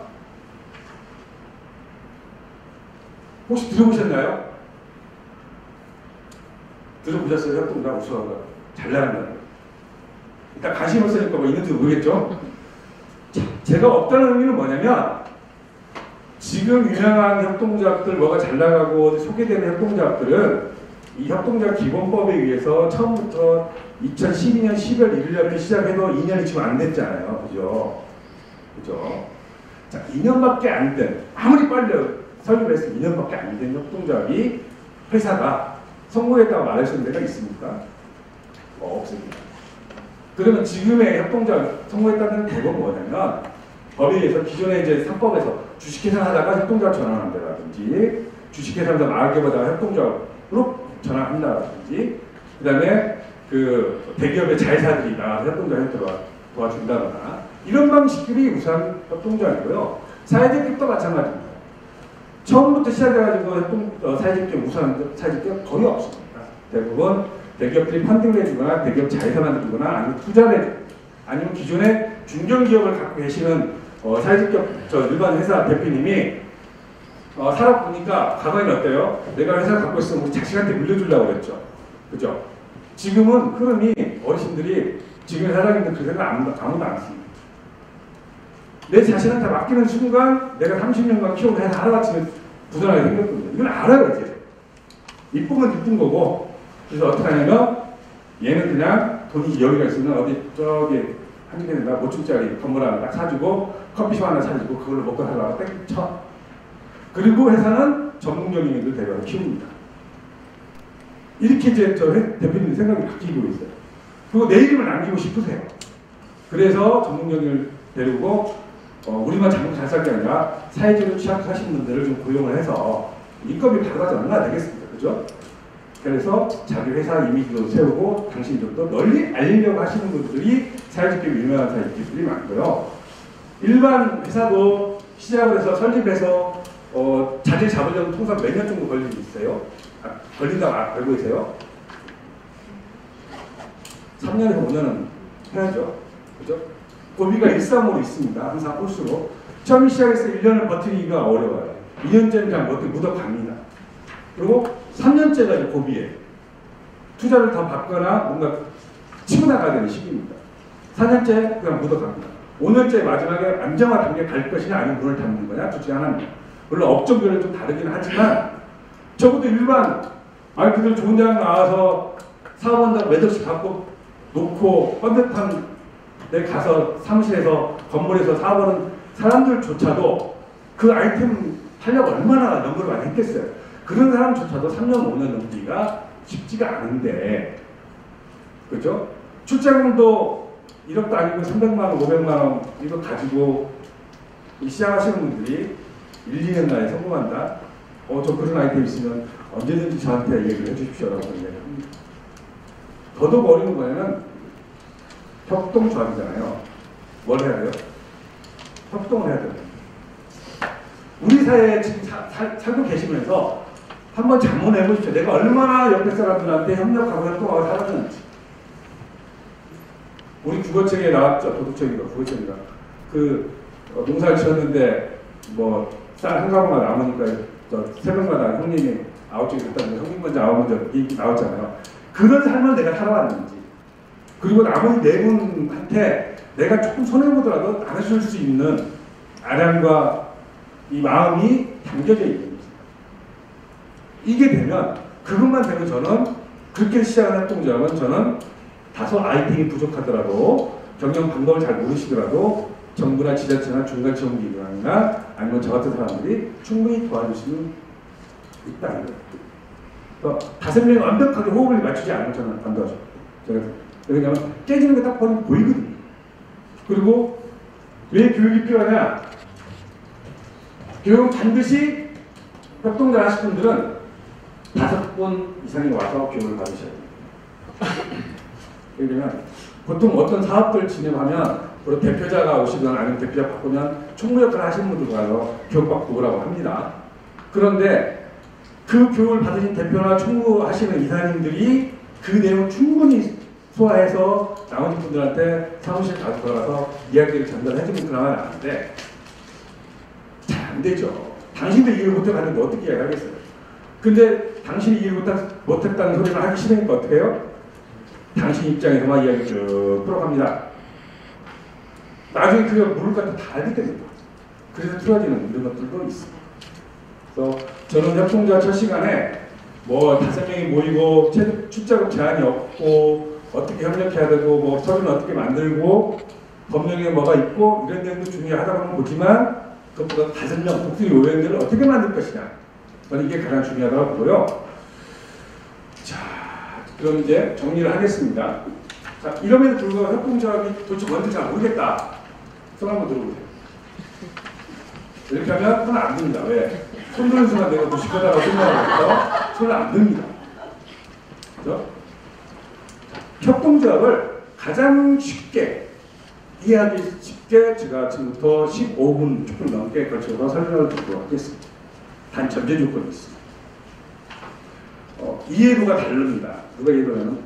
혹시 들어보셨나요? 들어보셨어요? 협동조합 우수하고 잘 나간다는 거. 일단 관심 없으니까 뭐 있는지 모르겠죠? 자, 제가 없다는 의미는 뭐냐면 지금 유명한 협동조합들 뭐가 잘 나가고 소개되는 협동조합들은 이 협동조합 기본법에 의해서 처음부터 2012년 10월 1일날 시작해도 2년이 지금 안 됐잖아요. 그죠? 그죠? 자, 2년밖에 안 된, 아무리 빨리 설립을 했으면 2년밖에 안 된 협동조합이 회사가 성공했다고 말할 수 있는 데가 있습니까? 없습니다. 그러면 지금의 협동조합 성공했다는 대법은 뭐냐면 법에 의해서 기존에 이제 상법에서 주식회사 하다가 협동조합 전환한다든지 주식회사에서 마을개보다가 협동조합으로 전환한다든지 그 다음에 그 대기업의 자회사들이 나가서 협동조합에 도와준다거나 이런 방식들이 우선 협동조합이고요. 사회적 기업도 마찬가지입니다. 처음부터 시작해가지고 사회적 기업, 우선 사회적 기업 거의 없습니다. 대부분 대기업들이 펀딩을 해주거나 대기업 자회사 만들거나 아니면 투자를 해주거나 아니면 기존에 중견기업을 갖고 계시는 사회적 기업 일반 회사 대표님이 살아보니까 과거에는 어때요? 내가 회사 갖고 있으면 우리 자식한테 물려주려고 그랬죠. 그죠? 지금은 흐름이 어르신들이 지금의 사장님들 그 생각 아무도 안 씁니다. 내 자신한테 맡기는 순간 내가 30년간 키워온 회사 하루아침에 부도나게 생겼거든요. 이걸 알아요 이제. 이쁘면 이쁜 거고 그래서 어떻게 하냐면 얘는 그냥 돈이 여기가 있으면 어디 저기 한 개인가 5층짜리 건물 하나 딱 사주고 커피숍 하나 사주고 그걸로 먹고 살라고 땡쳐. 그리고 회사는 전문적인 인들 데려와서 키웁니다. 이렇게 이제 저 대표님 생각이 바뀌고 있어요. 그리고 내 이름을 남기고 싶으세요. 그래서 전문적인을 데리고 우리만 장국 잘 살 게 아니라 사회적으로 취약하신 분들을 좀 고용을 해서 인건비 받아서 얼마나 되겠습니까? 그죠? 그래서 자기 회사 이미지도 세우고 당신들도 널리 알리려고 하시는 분들이 사회적 기업 유명한 사회적 기업들이 많고요. 일반 회사도 시작을 해서 설립해서 자재 잡으려면 통상 몇 년 정도 걸리고 있어요? 걸린다고 알고 계세요? 3년에서 5년은 해야죠. 그죠? 고비가 일상으로 있습니다. 항상 올수록. 처음 시작해서 1년을 버티기가 어려워요. 2년째는 그냥 묻어갑니다. 그리고 3년째가 이제 고비에 투자를 더 받거나 뭔가 치고 나가야 되는 시기입니다. 4년째 그냥 묻어갑니다. 5년째 마지막에 안정화 단계 갈 것이냐 아니면 문을 닫는 거냐 둘 중에 하나입니다. 물론 업종별은 좀 다르긴 하지만 적어도 일반 그들 좋은 대학 나와서 사업한다고 몇 억씩 갖고 놓고 뻔듯한 데 가서 사무실에서 건물에서 사업하는 사람들조차도 그 아이템 하려고 얼마나 연구를 많이 했겠어요. 그런 사람조차도 3년, 5년 넘기가 쉽지가 않은데, 그렇죠? 출자금도 1억도 아니고 300만 원, 500만 원 이거 가지고 시작하시는 분들이 1, 2년 내에 성공한다? 저 그런 아이템 있으면 언제든지 저한테 얘기를 해주십시오라고 얘기합니다. 더더욱 어려운 거에는 협동조합이잖아요. 뭘 해야 돼요? 협동을 해야 돼요. 우리 사회에 지금 살고 계시면서 한번 자문해 보십시오. 내가 얼마나 옆에 사람들한테 협력하고 협동하고 살았는지. 우리 국어책에 나왔죠. 도덕책인가 국어책인가. 농사를 지었는데 쌀 한 가마가 남으니까 새벽마다 형님이 아웃쪽에 갔다 오면 형님 먼저 아웃 먼저 이렇게 나왔잖아요. 그런 삶을 내가 살아왔는지, 그리고 나머지 네 분한테 내가 조금 손해보더라도 나눠줄 수 있는 아량과 이 마음이 담겨져 있는 거죠. 이게 되면, 그것만 되면 저는 그렇게 시작한 협동조합은 저는 다소 아이템이 부족하더라도 경영 방법을 잘 모르시더라도 정부나 지자체나 중간지원기관이나 아니면 저 같은 사람들이 충분히 도와줄 수 있다는 거예요. 5명이 완벽하게 호흡을 맞추지 않으면 저는 안 도와줘요. 왜냐하면 깨지는 게 딱 보이거든요. 그리고 왜 교육이 필요하냐? 교육 반드시 협동자 하실 분들은 5번 이상이 와서 교육을 받으셔야 돼요. 왜냐면 보통 어떤 사업들 진행하면 대표자가 오시거나 아니면 대표자 바꾸면 총무 역할을 하시는 분들 가서 교육받고 오라고 합니다. 그런데 그 교육을 받으신 대표나 총무 하시는 이사님들이 그 내용 충분히 소화해서 나머지 분들한테 사무실 가서 들어가서 이야기를 전달해주면 그나마 나은데 잘 안 되죠. 당신도 이해를 못해가지고 어떻게 이야기하겠어요? 근데 당신이 이해 못했다는 소리를 하기 싫으니까 어떻게 해요? 당신 입장에서만 이야기 쭉 풀어갑니다. 나중에 그게 물을 갖다 다 알게 됩니다. 그래서 틀어지는 이런 것들도 있습니다. 그래서 저는 협동조합 첫 시간에 5명이 모이고 출자금 제한이 없고 어떻게 협력해야 되고 서류는 어떻게 만들고 법령에 뭐가 있고 이런 내용도 중요하다고 보지만 그것보다 5명 독수리 요령들을 어떻게 만들 것이냐, 저는 이게 가장 중요하다고 보고요. 자, 그럼 이제 정리를 하겠습니다. 자, 이럼에도 불구하고 협동조합이 도대체 뭔지 잘 모르겠다. 손 한번 들어보세요. 이렇게 하면 손 안 듭니다. 왜? 손 드는 순간 내가 무식하다고 생각하면서 손을 안 듭니다. 그죠? 협동조합을 가장 쉽게 이해하기 쉽게 제가 지금부터 15분 조금 넘게 걸쳐서 설명을 드리도록 하겠습니다. 단 전제 조건이 있습니다. 이해도가 다릅니다. 누가 이해도냐면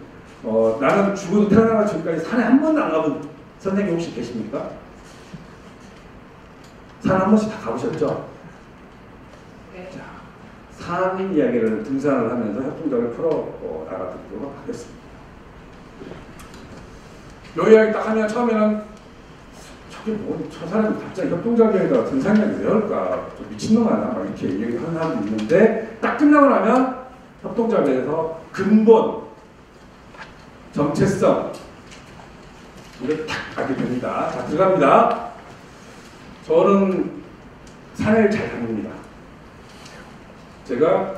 나는 죽어도 태어나서 지금까지 산에 한 번도 안 가본 선생님 혹시 계십니까? 산 한 번씩 다 가보셨죠? 네. 자, 산 이야기를 등산을 하면서 협동조합을 풀어 나가도록 하겠습니다. 요 이야기 딱 하면 처음에는 저게 저 사람이 갑자기 협동조합에다가 등산 이야기 왜 할까? 좀 미친놈 아니야? 막 이렇게 얘기하는 사람도 있는데 딱 끝나고 나면 협동조합에 대해서 근본, 정체성 이걸 딱 알게 됩니다. 자, 들어갑니다. 저는 산을 잘 다닙니다. 제가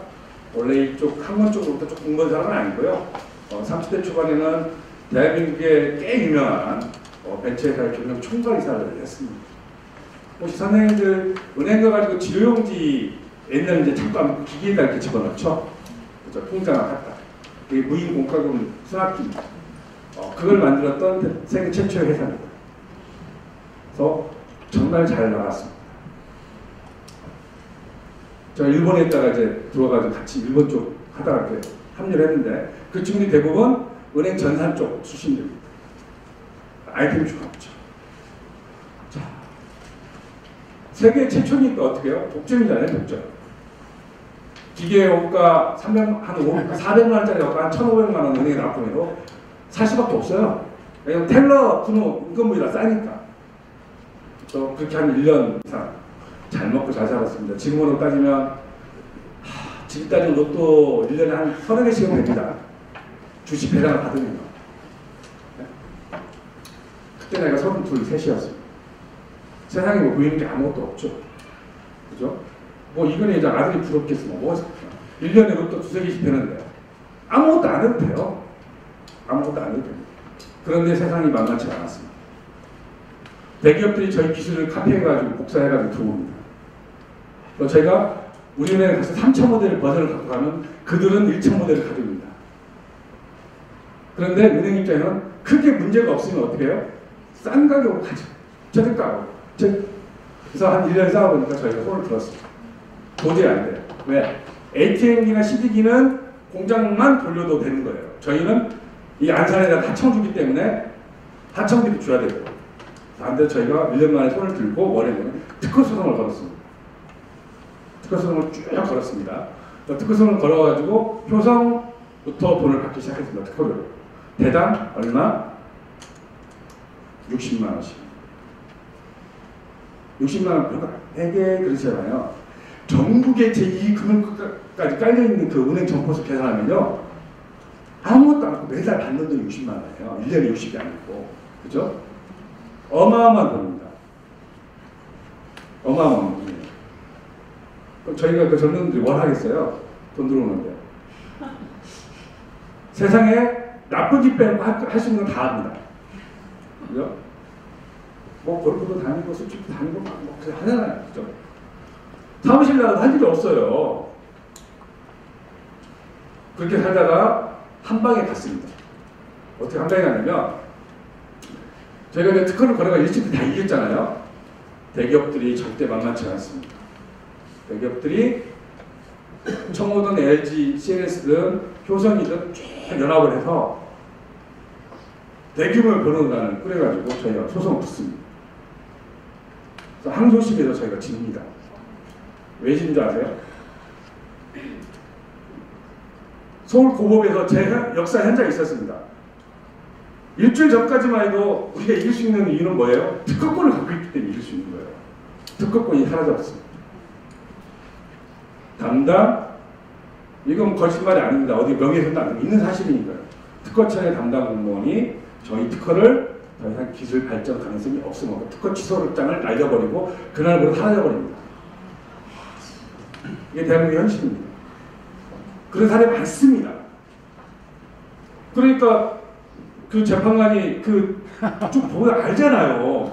원래 이쪽 학문 쪽으로부터 좀 공부한 사람은 아니고요. 30대 초반에는 대한민국의 꽤 유명한 벤처회사의 경영 총괄이사를 했습니다. 혹시 선생님들 은행 가가지고 진료용지 옛날에 이제 잠깐 기계에다 이렇게 집어넣죠. 그죠? 통장을 갖다. 그게 무인 공과금 수납기입니다. 그걸 만들었던 세계 최초의 회사입니다. 그래서 정말 잘 나갔습니다. 저 일본에 있다가 이제 들어가서 같이 일본 쪽 하다가 이렇게 합류를 했는데 그 친구들이 대부분 은행 전산 쪽 출신들입니다. 아이템이 좋았죠. 자, 세계 최초니까 어떻게 해요? 독점이잖아요, 독점. 기계 원가 400만 원짜리 원가 한 1,500만 원 은행에 납품해도 살 수밖에 없어요. 왜냐면 텔러, 분호, 임금부이라 싸니까. 또 그렇게 한 1년 이상 잘 먹고 잘 살았습니다. 지금으로 따지면 지금 따지면 로또 1년에 한 30개씩은 됩니다. 주식 배당을 받으면. 네? 그때 내가 32, 3이었습니다. 세상에 뭐 보이는 게 아무것도 없죠. 그죠? 뭐 이거는 이제 아들이 부럽겠어. 뭐 1년에 로또 2-3개씩 되는데 아무것도 안 해도 돼요. 아무것도 안 해도 됩니다. 그런데 세상이 만만치 않았습니다. 대기업들이 저희 기술을 카피해가지고 복사해가지고 들어옵니다. 저희가 우리은행에 가서 3차 모델 버전을 갖고 가면 그들은 1차 모델을 가져옵니다. 그런데 은행 입장에는 크게 문제가 없으면 어떻게 해요? 싼 가격으로 가죠. 저대가로. 그래서 한 1년 싸워보니까 저희가 손을 들었습니다. 도저히 안 돼요. 왜? ATM기나 CD기는 공장만 돌려도 되는 거예요. 저희는 이 안산에다 하청 주기 때문에 하청비도 줘야 되고. 반대로 저희가 1년 만에 손을 들고 월에는 특허 소송을 걸었습니다. 특허 소송을 쭉 걸었습니다. 특허 소송을 걸어가지고 효성부터 돈을 받기 시작했습니다. 특허를. 대당 얼마? 60만 원씩. 60만 원 별거 되게 그러잖아요. 전국에 제2금융까지 깔려있는 그 은행 점포수 계산하면요. 아무것도 안 하고 매달 받는 돈이 60만 원이에요. 1년에 60이 아니고. 그죠? 어마어마한 돈입니다. 어마어마한 돈이에요. 저희가 그 젊은이들이 뭘 하겠어요? 돈 들어오는데. 세상에 나쁜 짓 빼놓고 할 수 있는 건 다 합니다. 그죠? 뭐 골프도 다니고 술집도 다니고 뭐 그냥 하잖아요. 그죠? 사무실 나가도 할 일이 없어요. 그렇게 살다가 한 방에 갔습니다. 어떻게 한 방에 갔냐면 저희가 이제 특허를 걸어가 일찍 다 이겼잖아요. 대기업들이 절대 만만치 않았습니다. 대기업들이 청호든 LG, CNS든 효성이든 쭉 연합을 해서 대규모 변호단을 꾸려가지고 저희가 소송을 붙습니다. 그래서 항소심에서 저희가 집니다. 왜 지는 줄 아세요? 서울고법에서 제 역사 현장에 있었습니다. 일주일 전까지만 해도 우리가 이길 수 있는 이유는 뭐예요? 특허권을 갖고 있기 때문에 이길 수 있는 거예요. 특허권이 사라졌습니다. 담당? 이건 거짓말이 아닙니다. 어디 명예훼손도 안 되고 있는 사실이니까요. 특허청의 담당 공무원이 저희 특허를 더 이상 기술 발전 가능성이 없으면 특허 취소장을 날려버리고 그날부터 사라져버립니다. 이게 대한민국의 현실입니다. 그런 사례 많습니다. 그러니까 그 재판관이 쭉 보면 알잖아요.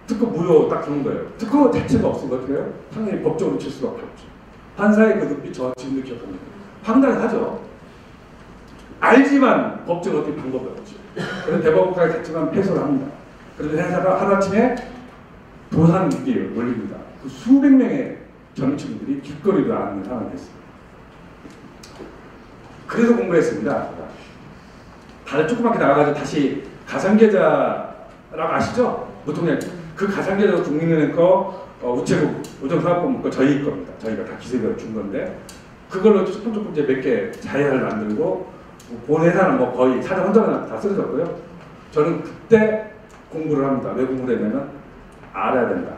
특허 무효 딱 그런 거예요. 특허 자체가 없으면 어떻게 해요? 당연히 법적으로 칠 수밖에 없죠. 판사의 그 눈빛 저 지금도 기억합니다. 황당하죠. 알지만 법적으로 어떻게 방법이 없죠. 그래서 대법원까지 갔지만 패소를 합니다. 그래서 회사가 하루아침에 도산 위기에 몰립니다. 그 수백 명의 정치인들이 길거리로 나가는 상황이 됐습니다. 그래서 공부했습니다. 다들 조그맣게 나가가지고 다시 가상계좌라고 아시죠? 보통 그 가상계좌도 국민은행 거, 우체국, 우정사업본부 거 저희 겁니다. 저희가 다 기세를 준 건데 그걸로 조금 이제 몇 개 자회사를 만들고 본 회사는 뭐 거의 사장 혼자만 다 쓰러졌고요. 저는 그때 공부를 합니다. 왜 공부를 했냐면 알아야 된다.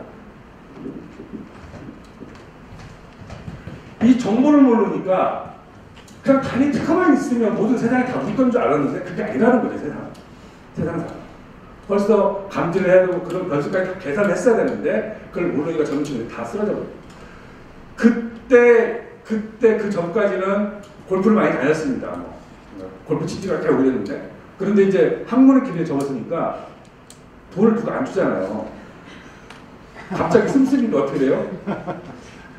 이 정보를 모르니까 그냥 단위 특허만 있으면 모든 세상이 다 우리 건 줄 알았는데 그게 아니라는 거죠. 세상사. 벌써 감지를 해야 되고 그런 변수까지 다 계산을 했어야 되는데 그걸 모르니까 전문층들이 다 쓰러져버려요. 그때 그 전까지는 골프를 많이 다녔습니다. 골프 친 지가 꽤 오래됐는데 그런데 이제 학문의 길에 접었으니까 돈을 누가 안 주잖아요. 갑자기 씀씀이가 어떻게 돼요?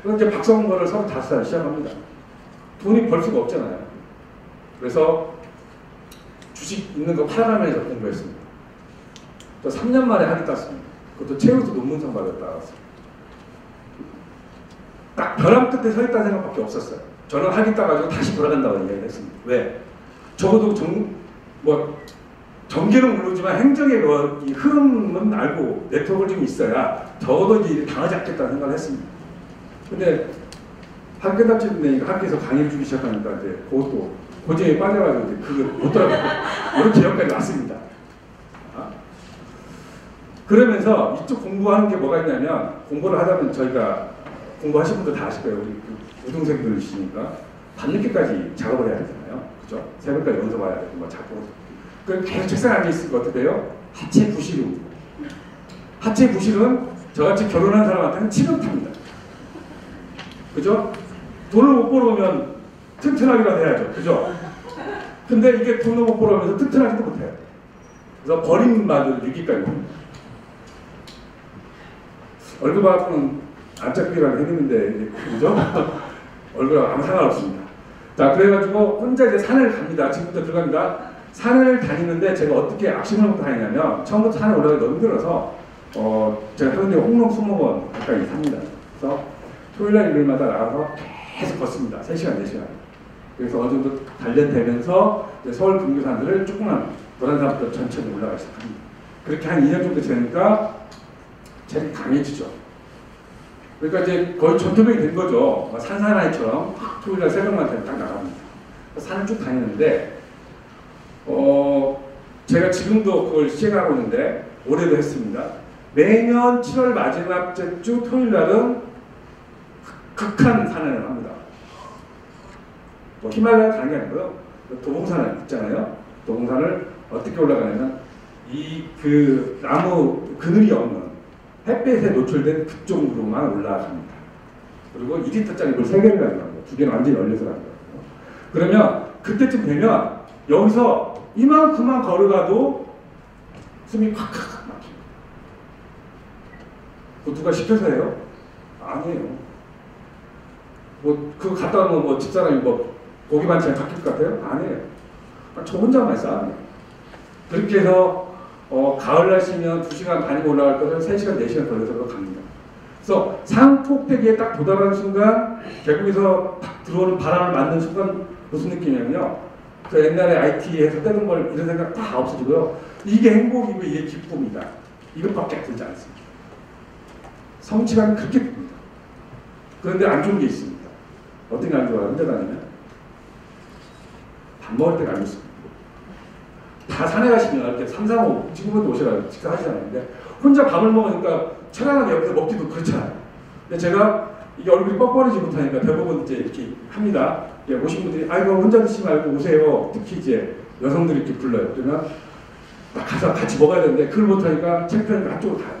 그럼 이제 박사공부를 35살 시작합니다. 돈이 벌 수가 없잖아요. 그래서 주식 있는 거 팔아가면서 공부했습니다. 또 3년 만에 학위 땄습니다. 그것도 최우수 논문상 받았다. 딱 벼랑 끝에 서 있다는 생각밖에 없었어요. 저는 학위 따가지고 다시 돌아간다고 이야기했습니다. 왜? 적어도 전개는 모르지만 행정의 이 흐름은 알고 네트워크가 좀 있어야 적어도 이제 당하지 않겠다는 생각을 했습니다. 근데 학교 끝납치는 데니까 학교에서 강의를 주기 시작하니까 이제 그것도 고증에 빠져가지고 이제 그걸 못 따라가고 이런 기억까지 왔습니다. 그러면서 이쪽 공부하는 게 뭐가 있냐면 공부를 하자면 저희가 공부하신 분들 다 아실 거예요. 우리 우등생들이시니까 밤늦게까지 작업을 해야 되잖아요. 그죠? 새벽까지 연습해야 되고 뭐 작업. 그 계속 책상에 앉아 있을 것 어떻게 돼요? 하체 부실입니다. 하체 부실은 저같이 결혼한 사람한테는 치명타입니다. 그죠? 돈을 못 벌어오면 튼튼하기라도 해야죠. 그죠? 근데 이게 돈을 못 벌어오면서 튼튼하지도 못해요. 그래서 버림받을 위기까지 옵니다. 얼굴 받고는 안짝비라고 했는데, 그죠? 얼굴하고 아무 상관없습니다. 자, 그래가지고 혼자 이제 산을 갑니다. 지금부터 들어갑니다. 산을 다니는데 제가 어떻게 악심을 다니냐면 처음부터 산에 올라가기 너무 힘들어서 제가 현재 홍록 20번 가까이 삽니다. 그래서 토요일날 일요일마다 나가서 계속 걷습니다. 3시간, 4시간. 그래서 어느 정도 단련되면서 서울 근교산들을 조금만 노란산부터 천천히 올라가기 시작합니다. 그렇게 한 2년 정도 지나니까 체력이 강해지죠. 그러니까 이제 거의 전투병이 된 거죠. 산사나이처럼 토요일날 새벽만 되면 딱 나갑니다. 산을 쭉 다니는데 제가 지금도 그걸 시행하고 있는데 올해도 했습니다. 매년 7월 마지막 주 토요일날은 극한 산행을 합니다. 히말라야 가는 게 아니고요. 도봉산을 있잖아요. 도봉산을 어떻게 올라가냐면 그 나무 그늘이 없는 햇빛에 노출된 그쪽으로만 올라갑니다. 그리고 2리터짜리 물 3개를 가져갑니다. 2개는 완전히 얼려서 가져갑니다. 그러면 그때쯤 되면 여기서 이만큼만 걸어가도 숨이 콱콱 막힙니다. 그거 누가 시켜서 해요? 아니에요. 그거 갔다 오면 집사람이 고기 반찬 바뀔 것 같아요? 아니에요. 저 혼자만 싸워요. 그렇게 해서 가을 날씨면 2시간 다니고 올라갈 것을 3시간, 4시간 걸려서 갑니다. 그래서 산꼭대기에 딱 도달하는 순간 계곡에서 딱 들어오는 바람을 맞는 순간 무슨 느낌이냐면요. 그 옛날에 IT에서 떼는 걸 이런 생각 다 없어지고요. 이게 행복이고 이게 기쁨이다. 이것밖에 들지 않습니다. 성취감이 그렇게 듭니다. 그런데 안 좋은 게 있습니다. 어떤 게 안 좋아요? 혼자 다니면? 밥 먹을 때가 안 좋습니다. 다 산에 가시면 이렇게 3, 4, 5 친구분들 오셔가지고 식사하시잖아요. 근데 혼자 밥을 먹으니까 편안하게 옆에서 먹기도 그렇잖아요. 근데 제가 이게 얼굴이 뻑뻑해지지 못하니까 대부분 이제 이렇게 합니다. 오신 분들이 아이고 혼자 드시지 말고 오세요. 특히 이제 여성들이 이렇게 불러요. 그러면 가서 같이 먹어야 되는데 그걸 못하니까 창피하니까 한쪽으로 가요.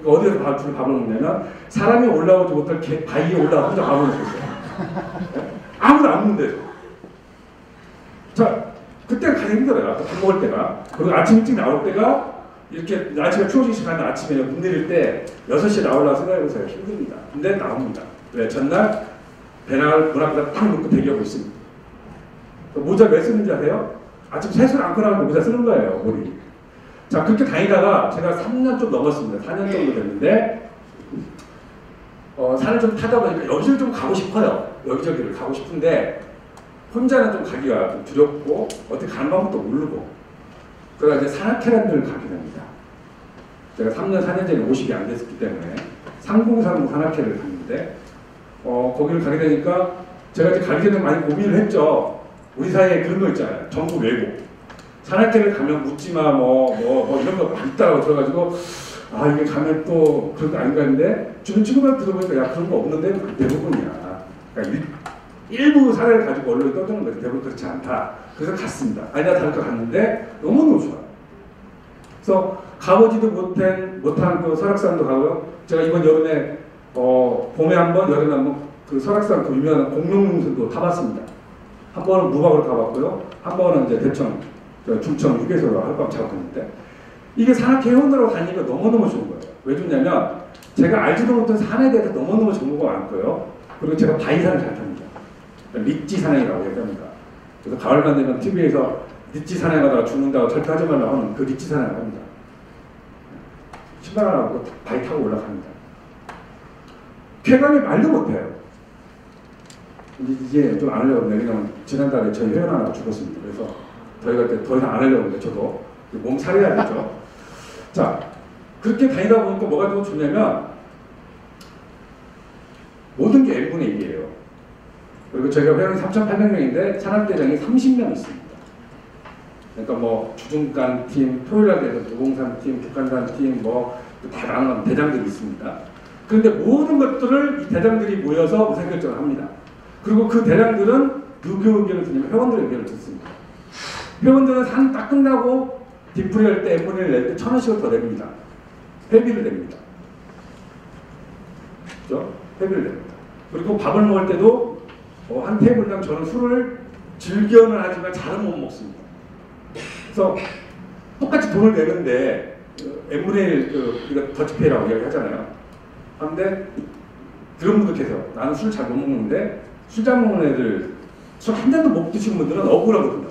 그러니까 어디서 밥을 먹냐면 사람이 올라오지 못할 바위에 올라가 혼자 밥을 먹고 있어요. 아무도 안 먹는데. 자, 그때가 가장 힘들어요. 밥 먹을 때가. 그리고 아침 일찍 나올 때가 이렇게 날씨가 추워지기 시작하는 아침에 눈 내릴 때 6시에 나오려고 생각해보세요. 힘듭니다. 근데 나옵니다. 왜? 전날 배낭을 문 앞에다 딱 놓고 대기하고 있습니다. 모자 왜 쓰는지 아세요? 아침 세수를 안 꺼나가고 모자 쓰는 거예요. 머리. 자, 그렇게 다니다가 제가 3년 좀 넘었습니다. 4년 정도 됐는데 산을 좀 타다 보니까 여기를 좀 가고 싶어요. 여기저기를 가고 싶은데 혼자는 좀 가기가 좀 두렵고 어떻게 가는 방법도 모르고 그러다 이제 산악회라는 데를 가게 됩니다. 제가 3년, 4년 전에 50이 안 됐기 때문에 상봉산부 산악회를 갔는데 거기를 가게 되니까 제가 이제 가기 전에 많이 고민을 했죠. 우리 사이에 그런 거 있잖아요. 정부 외고. 산악회를 가면 묻지마 뭐 이런 거 있다고 들어가지고 아 이게 가면 또 그런 거 아닌가 했는데 주변 친구들 들어보니까 야 그런 거 없는데 대부분이야. 그러니까 일부 사례를 가지고 언론에 떠드는 거죠. 대부분 그렇지 않다. 그래서 갔습니다. 아니나 다를까 갔는데 너무너무 좋아요. 그래서 가보지도 못한 그 설악산도 가고요. 제가 이번 여름에 봄에 한번 여름에 한번 그 설악산 그 유명한 공룡능선도 타봤습니다. 한 번은 무박으로 가봤고요. 한 번은 이제 대청 중청 휴게소로 하룻밤 자고 갔는데 이게 산악회 회원들하고 다니니까 너무너무 좋은 거예요. 왜 좋냐면 제가 알지도 못한 산에 대해서 너무너무 정보가 많고요. 그리고 제가 바위산을 잘 탑니다. 리찌 산행이라고 얘기합니다. 그래서 가을만 되면 TV에서 리찌 산행하다가 죽는다고 절대 하지 말라고 하는 그 리찌 산행을 합니다. 신발 하나 하고 바위 타고 올라갑니다. 쾌감이 말도 못해요. 이제 좀 안 하려고 했는데, 왜냐면 지난달에 저희 회원 하나가 죽었습니다. 그래서 저희가 더 이상 안 하려고 했는데, 저도 몸 살려야겠죠. 자, 그렇게 다니다 보니까 뭐가 더 좋냐면, 모든 게 N분의 1이에요. 그리고 저희가 회원이 3,800명인데, 산악대장이 30명 있습니다. 그러니까 뭐, 주중간 팀, 토요일날 돼서 노봉산 팀, 북한산 팀, 뭐, 다 나누는 대장들이 있습니다. 그런데 모든 것들을 이 대장들이 모여서 의사결정을 합니다. 그리고 그 대장들은 누구 의견을 듣냐면 회원들의 의견을 듣습니다. 회원들은 산 딱 끝나고 뒷풀이 할 때 N분의 1 낼 때 1,000원씩을 더 냅니다. 회비를 냅니다. 그렇죠? 회비를 냅니다. 그리고 밥을 먹을 때도 한 테이블당 저는 술을 즐겨는 하지만 잘은 못 먹습니다. 그래서 똑같이 돈을 내는데 N분의 1 우리가 더치페이라고 이야기하잖아요. 그런데 그런 분도 계세요. 나는 술 잘 못 먹는데 술 잘 먹는 애들 술 한 잔도 못 드시는 분들은 억울하거든요.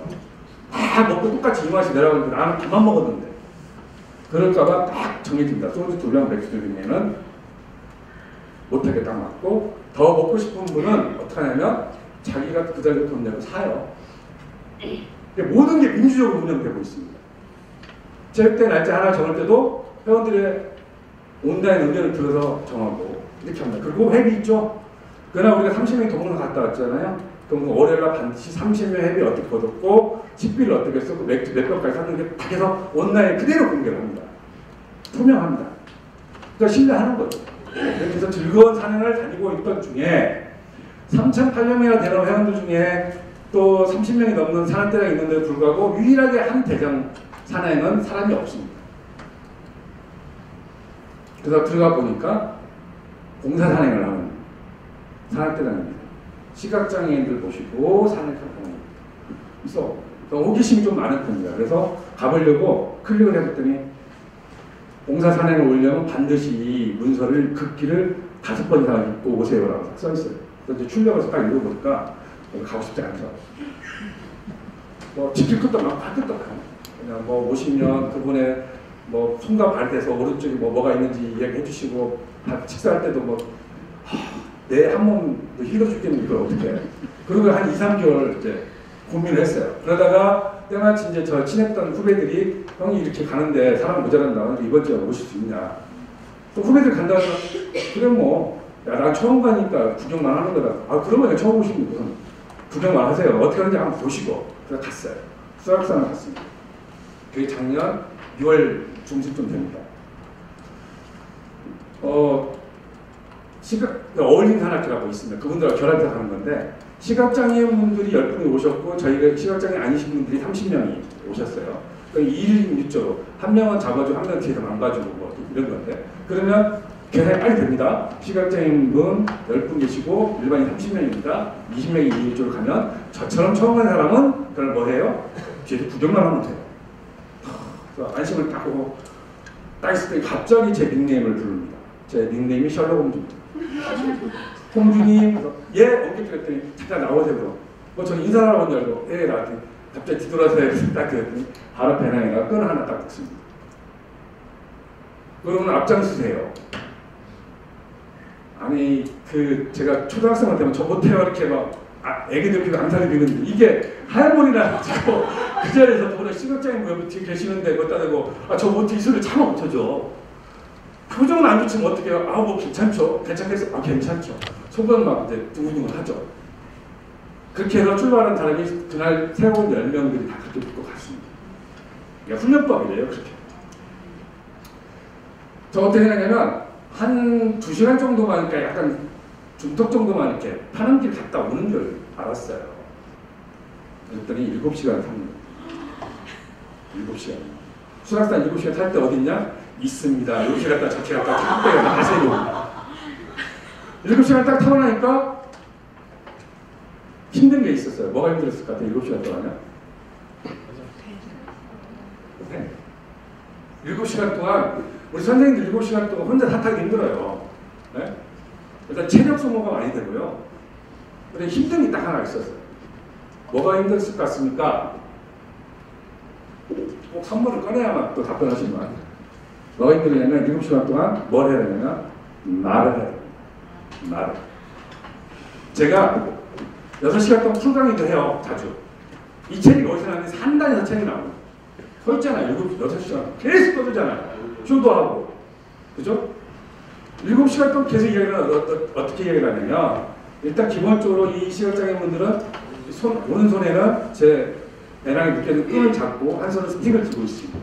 다 먹고 똑같이 이맛이 내려가는데 나는 그만 먹었는데 그럴까봐 딱 정해집니다. 소주 2병 맥주 2병에는 못하게 딱 맞고 더 먹고 싶은 분은 어떻게 하냐면 자기가 그 자리에 돈 내고 사요. 모든 게 민주적으로 운영되고 있습니다. 체육대 날짜 하나 정할 때도 회원들의 온라인 의견을 들어서 정하고 이렇게 합니다. 그리고 회비 있죠? 그날 우리가 30명이 동문을 갔다 왔잖아요. 그럼 월요일날 반드시 30명 회비 어떻게 걷었고 식비를 어떻게 쓰고 맥주 몇 병까지 샀는데 다 해서 온라인 그대로 공개를 합니다. 투명합니다. 그러니까 신뢰하는 거죠. 이렇게 해서 즐거운 산행을 다니고 있던 중에 3,800명이나 되는 회원들 중에 또 30명이 넘는 산악대가 있는데도 불구하고 유일하게 한 대장 산행은 사람이 없습니다. 그래서 들어가 보니까 공사 산행을 하는 산악대장입니다. 시각장애인들 모시고 산행을 하는. 그래서 호기심이 좀 많은 편입니다. 그래서 가보려고 클릭을 해봤더니 공사 산행을 오려면 반드시 이 문서를 극기를 5번 이상 읽고 오세요라고 써 있어요. 그래서 이제 출력해서 딱 읽어보니까 가고 싶지 않죠. 뭐 지킬 것도 많고 할 것도 많아요. 그냥 뭐 오시면 그분의 뭐 손과 발 대서 오른쪽에 뭐가 있는지 이야기해 주시고 식사할 때도 뭐 내 한 몸 힘들어 죽겠는데 이걸 어떻게 해. 그리고 한 2, 3개월 이제 고민을 했어요. 그러다가 때마침 이제 저 친했던 후배들이 형이 이렇게 가는데 사람 모자란다. 이번 주에 오실 수 있냐. 또 후배들 간다고 해서 그래 뭐 야, 난 처음 가니까 구경만 하는 거다. 아 그러면 처음 오시면 무슨 구경만 하세요. 어떻게 하는지 한번 보시고. 그래서 갔어요. 수락산을 갔습니다. 그게 작년 6월 중순쯤 됩니다. 어울림 산악회라고 있습니다. 그분들하고 결합해서 하는 건데 시각장애인분들이 10분이 오셨고 저희가 시각장애 아니신 분들이 30명이 오셨어요. 그러니까 2일 1조로 한 명은 잡아주고 한 명은 뒤에서 망가지고 뭐 이런 건데 그러면 계산이 빨리 됩니다. 시각장애인분 10분 계시고 일반인 30명입니다. 20명이 2일 1조로 가면 저처럼 처음 간 사람은 그걸 뭐 해요? 뒤에서 구경만 하면 돼요. 그래서 안심을 딱 하고 딱 있을 때 갑자기 제 닉네임을 부릅니다. 제 닉네임이 셜록 홈즈입니다. 홍준이 예? 엉켰더니 그랬더니 잠깐 나오세요. 뭐 저는 인사하러 온 줄 알고 예 나한테 갑자기 뒤돌아서 딱 그랬더니 바로 배낭에다가 끈 하나 딱 뒀습니다. 그러면 앞장서세요. 아니 그 제가 초등학생한테 되면 저 못해요 이렇게 막 애기들 피고 암살이 비는데 이게 할머니라 가지고 그 자리에서 보는 시각장애인 모여 뒤에 계시는데 그것다 대고 저 못해 이 소리를 참 못하죠. 표정은 안 좋지만 어떻게 해요? 뭐 괜찮죠? 괜찮겠어? 괜찮죠. 속은 막 이제 두근두근 하죠. 그렇게 해서 출발한 사람이 그날 세운 10명들이 다 그렇게 붙고 갔습니다. 이게 훈련법이래요, 그렇게. 저 어떻게 해냐면 한 2시간 정도만 그러니까 약간 중턱 정도만 이렇게 파는 길 갔다 오는 줄 알았어요. 그랬더니 7시간 탑니다. 7시간. 수락산 7시간 탈 때 어딨냐? 있습니다. 이렇게 갔다 저렇게 갔다 택배가 나가세요. 7시간 딱 타고 나니까 힘든 게 있었어요. 뭐가 힘들었을 것 같아요? 7시간 동안요? 7시간 동안 우리 선생님들 7시간 동안 혼자 다 타기 힘들어요. 네? 일단 체력 소모가 많이 되고요. 근데 힘든 게 딱 하나 있었어요. 뭐가 힘들었을 것 같습니까? 꼭 선물을 꺼내야만 또 답변하시지만 뭐가 힘들냐면 7시간 동안 뭘 해야 되냐면 말을 해야 돼요. 말을. 제가 6시간 동안 풀 강의도 해요. 자주. 이 책이 어디서 나왔는지 산단에서 책이 나오고 서 있잖아요. 6시간 계속 떠들잖아요. 쇼도 하고. 그죠? 7시간 동안 계속 이야기를 어떻게 이야기를 하냐면 일단 기본적으로 이 시각장애인분들은 오른손에는 제 배낭에 묶여있는 끈을 잡고 한 손은 스틱을 들고 있습니다.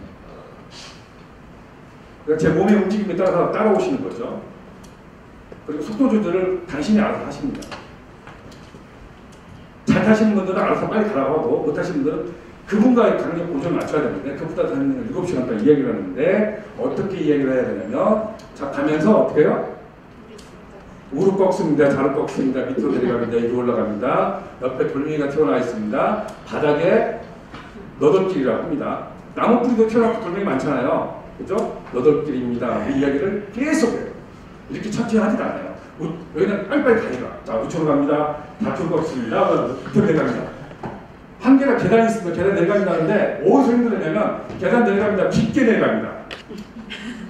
그러니까 제 몸의 움직임에 따라서 따라오시는 거죠. 그리고 속도 조절을 당신이 알아서 하십니다. 잘 타시는 분들은 알아서 빨리 가라고 하고 못 타시는 분들은 그분과의 강력 보조를 맞춰야 되는데 그보다 다니는 7시간 동안 이야기를 하는데 어떻게 이야기를 해야 되냐면 자 가면서 어떻게 해요? 우르 꺾습니다. 자르 꺾습니다. 밑으로 내려갑니다. 위로 올라갑니다. 옆에 돌멩이가 튀어나와 있습니다. 바닥에 너덜길이라고 합니다. 나무뿌리도 튀어나오고 돌멩이 많잖아요. 그죠? 너덜길입니다. 이 이야기를 계속 해요. 이렇게 천천히 하지도 않아요. 여기는 빨리빨리 가니까. 자, 우측으로 갑니다. 좌측으로 꺾습니다. 밑으로 내려갑니다. 한 개가 계단이 있습니다. 계단 내려간다는데 어디서 힘들냐면 계단 내려갑니다. 깊게 내려갑니다.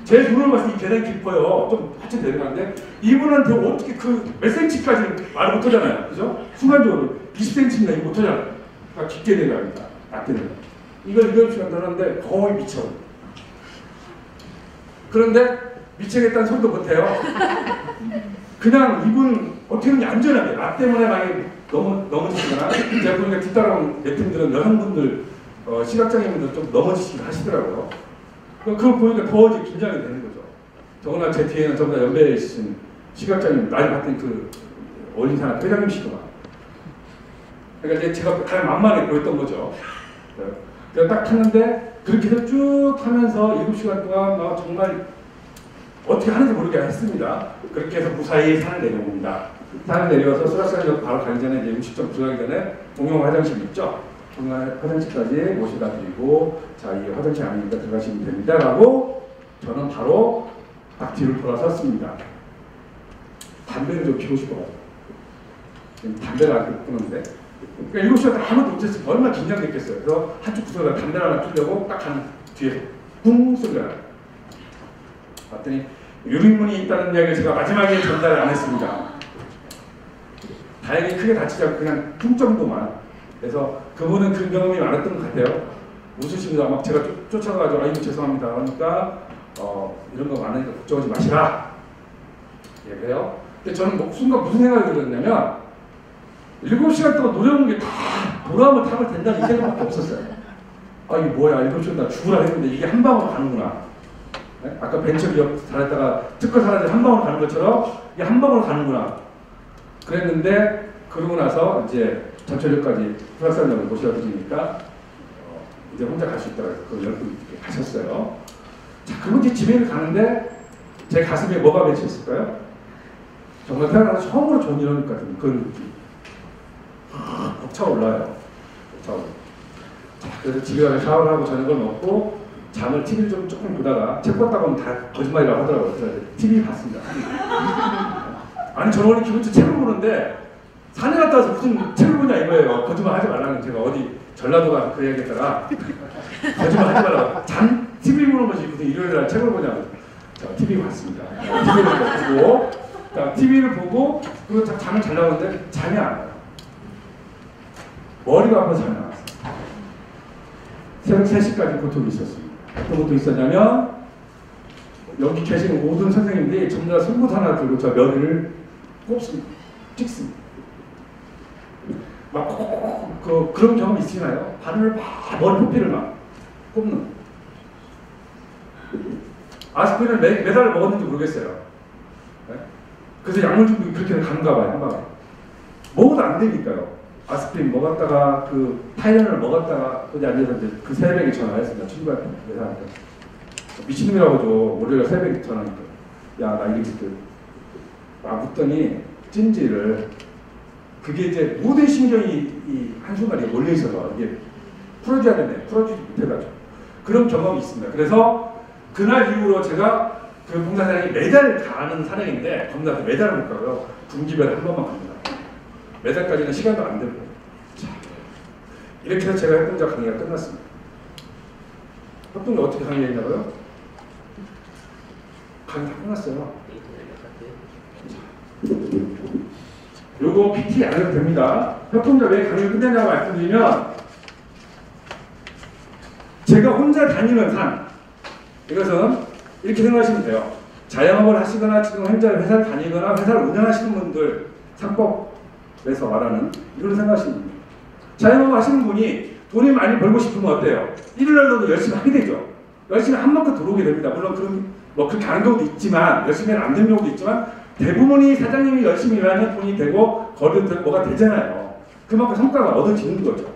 제 눈을 봤을 때 이 계단이 깊어요. 좀 한참 내려가는데 이분한테 어떻게 그 몇 센치까지는 말을 못하잖아요. 그죠? 순간적으로 20cm나 이거 못하잖아요. 그러니까 깊게 내려갑니다. 낮게 내려갑니다. 이걸 7시간 하는데 거의 미쳐. 그런데 미치겠다는 소리도 못해요. 그냥 이분 어떻게 하면 안전하게 나 때문에 많이 넘어지시거나 제가 보니까 뒤따라온 내 팀들은 여성분들 시각장애인분들 좀 넘어지시긴 하시더라고요. 그걸 보니까 더 이제 긴장이 되는 거죠. 더구나 제 뒤에는 전부 다 연배에 있으신 시각장애인 나이 같은 그 어린 사람 회장님시더만. 그러니까 이제 제가 가장 만만해 보였던 거죠. 그래서 딱 탔는데 그렇게 해서 쭉 타면서 7시간 동안 막 정말 어떻게 하는지 모르게 했습니다. 그렇게 해서 무사히 산을 내려옵니다. 산을 내려와서 수락산역 바로 가기 전에 이제 음식점 들어가기 전에 공용 화장실 있죠. 공용 화장실까지 모셔다 드리고 자, 이 화장실 아니니까 들어가시면 됩니다. 라고 저는 바로 딱 뒤를 돌아섰습니다. 담배를 좀 피우고 싶어가지고. 담배를 안 끊는데. 그러니까 7시간 아무도 못했으면 얼마나 긴장됐겠어요. 그래서 한쪽 구석에다 담배를 하나 피우려고 딱 한 뒤에서 뿡 소리가 나요. 봤더니 유리문이 있다는 이야기를 제가 마지막에 전달을 안 했습니다. 다행히 크게 다치지 않고 그냥 퉁 정도만. 그래서 그분은 그 경험이 많았던 것 같아요. 웃으십니다. 막 제가 쫓아가가지고 아이고 죄송합니다. 그러니까 이런 거 많으니까 걱정하지 마시라. 얘기해요. 근데 저는 순간 무슨 생각이 들었냐면 7시간 동안 노려본 게 다 돌아오면 타면 된다는 이 생각밖에 없었어요. 아 이게 뭐야 7시간 나 죽으라 했는데 이게 한 방으로 가는구나. 네? 아까 벤처기업 살았다가 특허 살았는데 한 방으로 가는 것처럼 이게 한 방으로 가는구나. 그랬는데 그러고 나서 이제 전철역까지 수락산역을 모셔다 드리니까 이제 혼자 갈 수 있다고 해서 그 열분 가셨어요. 자, 그리고 이제 집에 가는데 제 가슴에 뭐가 맺혀있을까요? 정말 태어나서 처음으로 좋은 일어날 것 같은 그런 느낌. 벅차올라요. 벅차올라. 자, 그래서 집에 가서 샤워를 하고 저녁을 먹고 잠을 TV를 좀 조금 보다가 책 봤다고 하면 다 거짓말이라고 하더라고요. 그래서 TV 봤습니다. 아니 저는 원래 기본적으로 책을 보는데 산에 갔다 와서 무슨 책을 보냐 이거예요. 거짓말 하지 말라는 제가 어디 전라도 가서 그 얘기했다가 거짓말 하지 말라고 TV 보는 것이 무슨 일요일날 책을 보냐고. 자, TV 봤습니다. TV를 보고 TV를 보고 그리고 잠을 잘 나오는데 잠이 안 와요. 머리가 아파서 잠이 안 왔어요. 새벽 3시까지 고통이 있었습니다. 어떤 고통이 있었냐면 여기 계시는 모든 선생님들이 전부 다 송곳 하나 들고 저 머리를 꼽습니다. 찍습니다. 막 그런 경험 있으시나요? 바늘을 막 머리 표피를 막 꼽는. 아스피린을 몇 알을 먹었는지 모르겠어요. 네? 그래서 약물 중독이 그렇게 가는가 봐요. 한 방에. 먹어도 안 되니까요. 아스피린 먹었다가 그 타이레놀을 먹었다가 어디 앉아서 이제 그 새벽에 전화했습니다. 친구한테 회사한테 미친놈이라고 줘. 월요일 새벽에 전화하니까 야 나 이렇게 막 묻더니 찜질을 그게 이제 모든 신경이 이 한순간에 몰려 있어서 이게 풀어줘야 되네. 풀어주지 못해가지고 그런 경험이 있습니다. 그래서 그날 이후로 제가 그 봉사사랑이 매달 가는 사랑인데 검사한테 매달을 못 가고요. 분기별에 한 번만 갑니다. 매달까지는 시간도 안 되고. 자, 이렇게 해서 제가 협동자 강의가 끝났습니다. 협동자 어떻게 강의했냐고요? 강의 다 끝났어요. 요거 PT 안 해도 됩니다. 협동자 왜 강의를 끝냈냐고 말씀드리면 제가 혼자 다니는 산, 이것은 이렇게 생각하시면 돼요. 자영업을 하시거나 지금 현재 회사를 다니거나 회사를 운영하시는 분들 상법에서 말하는 이런 생각하시면 됩니다. 자영업을 하시는 분이 돈이 많이 벌고 싶으면 어때요? 일요일날도 열심히 하게 되죠. 열심히 한 만큼 들어오게 됩니다. 물론 그렇게 하는 경우도 있지만 열심히 안 되는 경우도 있지만 대부분이 사장님이 열심히 일하면 돈이 되고 거래도 뭐가 되잖아요. 그만큼 성과가 얻어지는 거죠.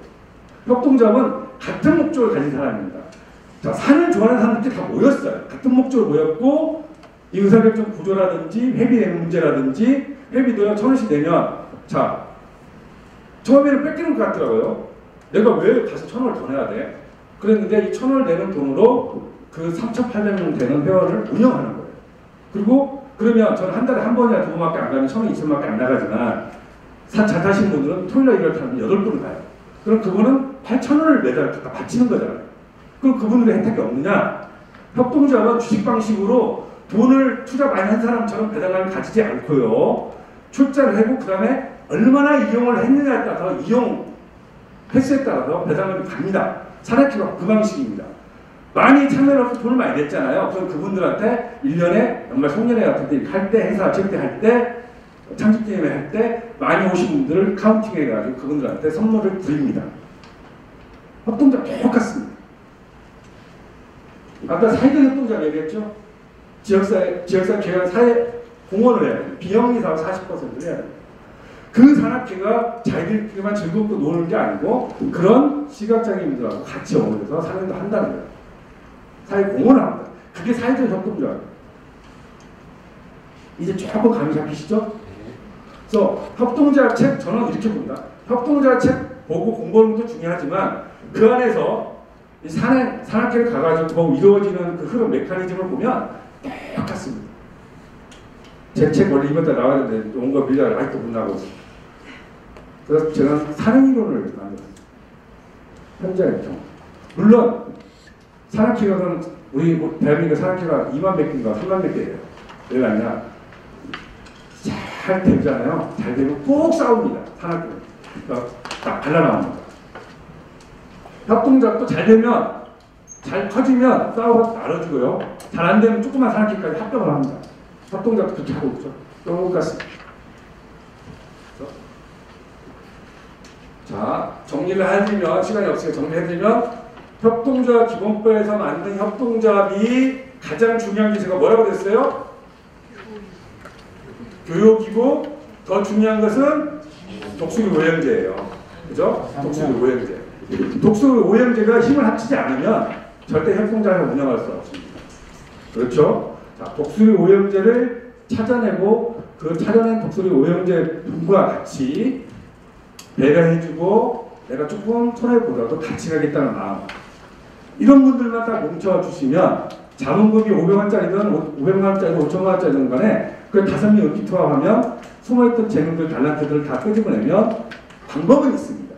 협동조합은 같은 목적을 가진 사람입니다. 자, 산을 좋아하는 사람들이 다 모였어요. 같은 목적으로 모였고 이 의사결정 구조라든지 회비 내는 문제라든지 회비도 1,000원씩 내면 자 처음에는 뺏기는 것 같더라고요. 내가 왜 가서 1,000원을 더 내야 돼? 그랬는데 이 1,000원을 내는 돈으로 그 3,800명 되는 회원을 운영하는 거예요. 그리고 그러면 저는 한 달에 한 번이나 두 번밖에 안 가면 1,000원, 2,000원밖에 안 나가지만 잘 타시는 분들은 토요일날 일요일 타면 8분을 가요. 그럼 그분은 8,000원을 매달 갖다 바치는 거잖아요. 그럼 그분들의 혜택이 없느냐? 협동조합은 주식 방식으로 돈을 투자 많이 한 사람처럼 배당을 가지지 않고요. 출자를 하고 그 다음에 얼마나 이용을 했느냐에 따라서 이용 횟수에 따라서 배당을 갑니다. 산학회가 그 방식입니다. 많이 참여를 해서 돈을 많이 냈잖아요. 그럼 그분들한테 1년에 정말 송년회 같은 때 할 때 행사 체육대 할 때 창립기념회 할 때 많이 오신 분들을 카운팅해가지고 그분들한테 선물을 드립니다. 협동조합 똑같습니다. 아까 사회적 협동조합 얘기했죠? 지역사회 개혁 사회 공헌을 해야 돼요. 비영리 사업 40%를 해야 돼요. 그 산악회가 자기들끼리만 즐겁고 노는 게 아니고 그런 시각장애인들하고 같이 어울려서 사회도 한다는 거예요. 사회 공헌을 합니다. 그게 사회적 협동조합이에요. 이제 조금 감이 잡히시죠? 그래서 협동조합 책 저는 이렇게 봅니다. 협동조합 책 보고 공부하는 것도 중요하지만 그 안에서 이 산악회를 가가지고 이루어지는 그 흐름 메커니즘을 보면 똑같습니다. 제 책 원래 이번 달 나와야 되는데 온거 밀려가 아직도 못 나가고 있습니다. 그래서 제가 산행이론을 만들었어요. 현장의 경우. 물론 산악회가 그럼 우리 대한민국 산악회가 2만 몇 개인가 3만 몇 개예요. 왜 그러냐? 잘 되잖아요. 잘 되면 꼭 싸웁니다. 산악회. 그러니까 딱 갈라나옵니다. 협동조합도 잘 되면 잘 커지면 싸워서 나눠주고요. 잘 안 되면 조그만 산악회까지 합병을 합니다. 협동조합도 그렇게 하고 있죠. 똑같습니다. 자, 정리를 해드리면 시간이 없으니까 정리해드리면 협동조합 기본법에서 만든 협동조합이 가장 중요한 게 제가 뭐라고 그랬어요? 교육이고 더 중요한 것은 독수리 오형제예요. 그죠? 독수리 오형제. 독수리 오형제가 힘을 합치지 않으면 절대 협동조합을 운영할 수 없습니다. 그렇죠? 자, 독수리 오형제를 찾아내고 그 찾아낸 독수리 오형제 분과 같이 배려해주고 내가 조금 손해보더라도 같이 가겠다는 마음. 이런 분들만 딱 뭉쳐주시면 자본금이 500원짜리든 500만원짜리든 5천만원짜리든 간에 그 5명 의기투합하면 숨어있던 재능들, 달란트들을 다 끄집어내면 방법은 있습니다.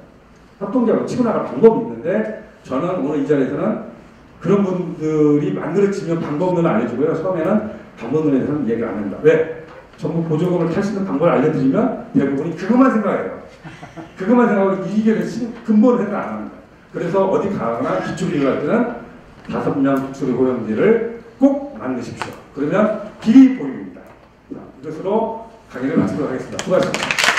협동조합으로 치고 나갈 방법이 있는데 저는 오늘 이 자리에서는 그런 분들이 만들어지면 방법론을 알려주고요. 처음에는 방법론에 대해서는 얘기를 안 합니다. 왜? 전부 보조금을 탈 수 있는 방법을 알려드리면 대부분이 그것만 생각해요. 그것만 생각하고 이익에 대해서 근본을 생각 안 합니다. 그래서 어디 가거나 기초기획 할 때는 5명 독수리 호영지를 꼭 만드십시오. 그러면 길이 보입니다. 자, 이것으로 강의를 마치도록 하겠습니다. 수고하셨습니다.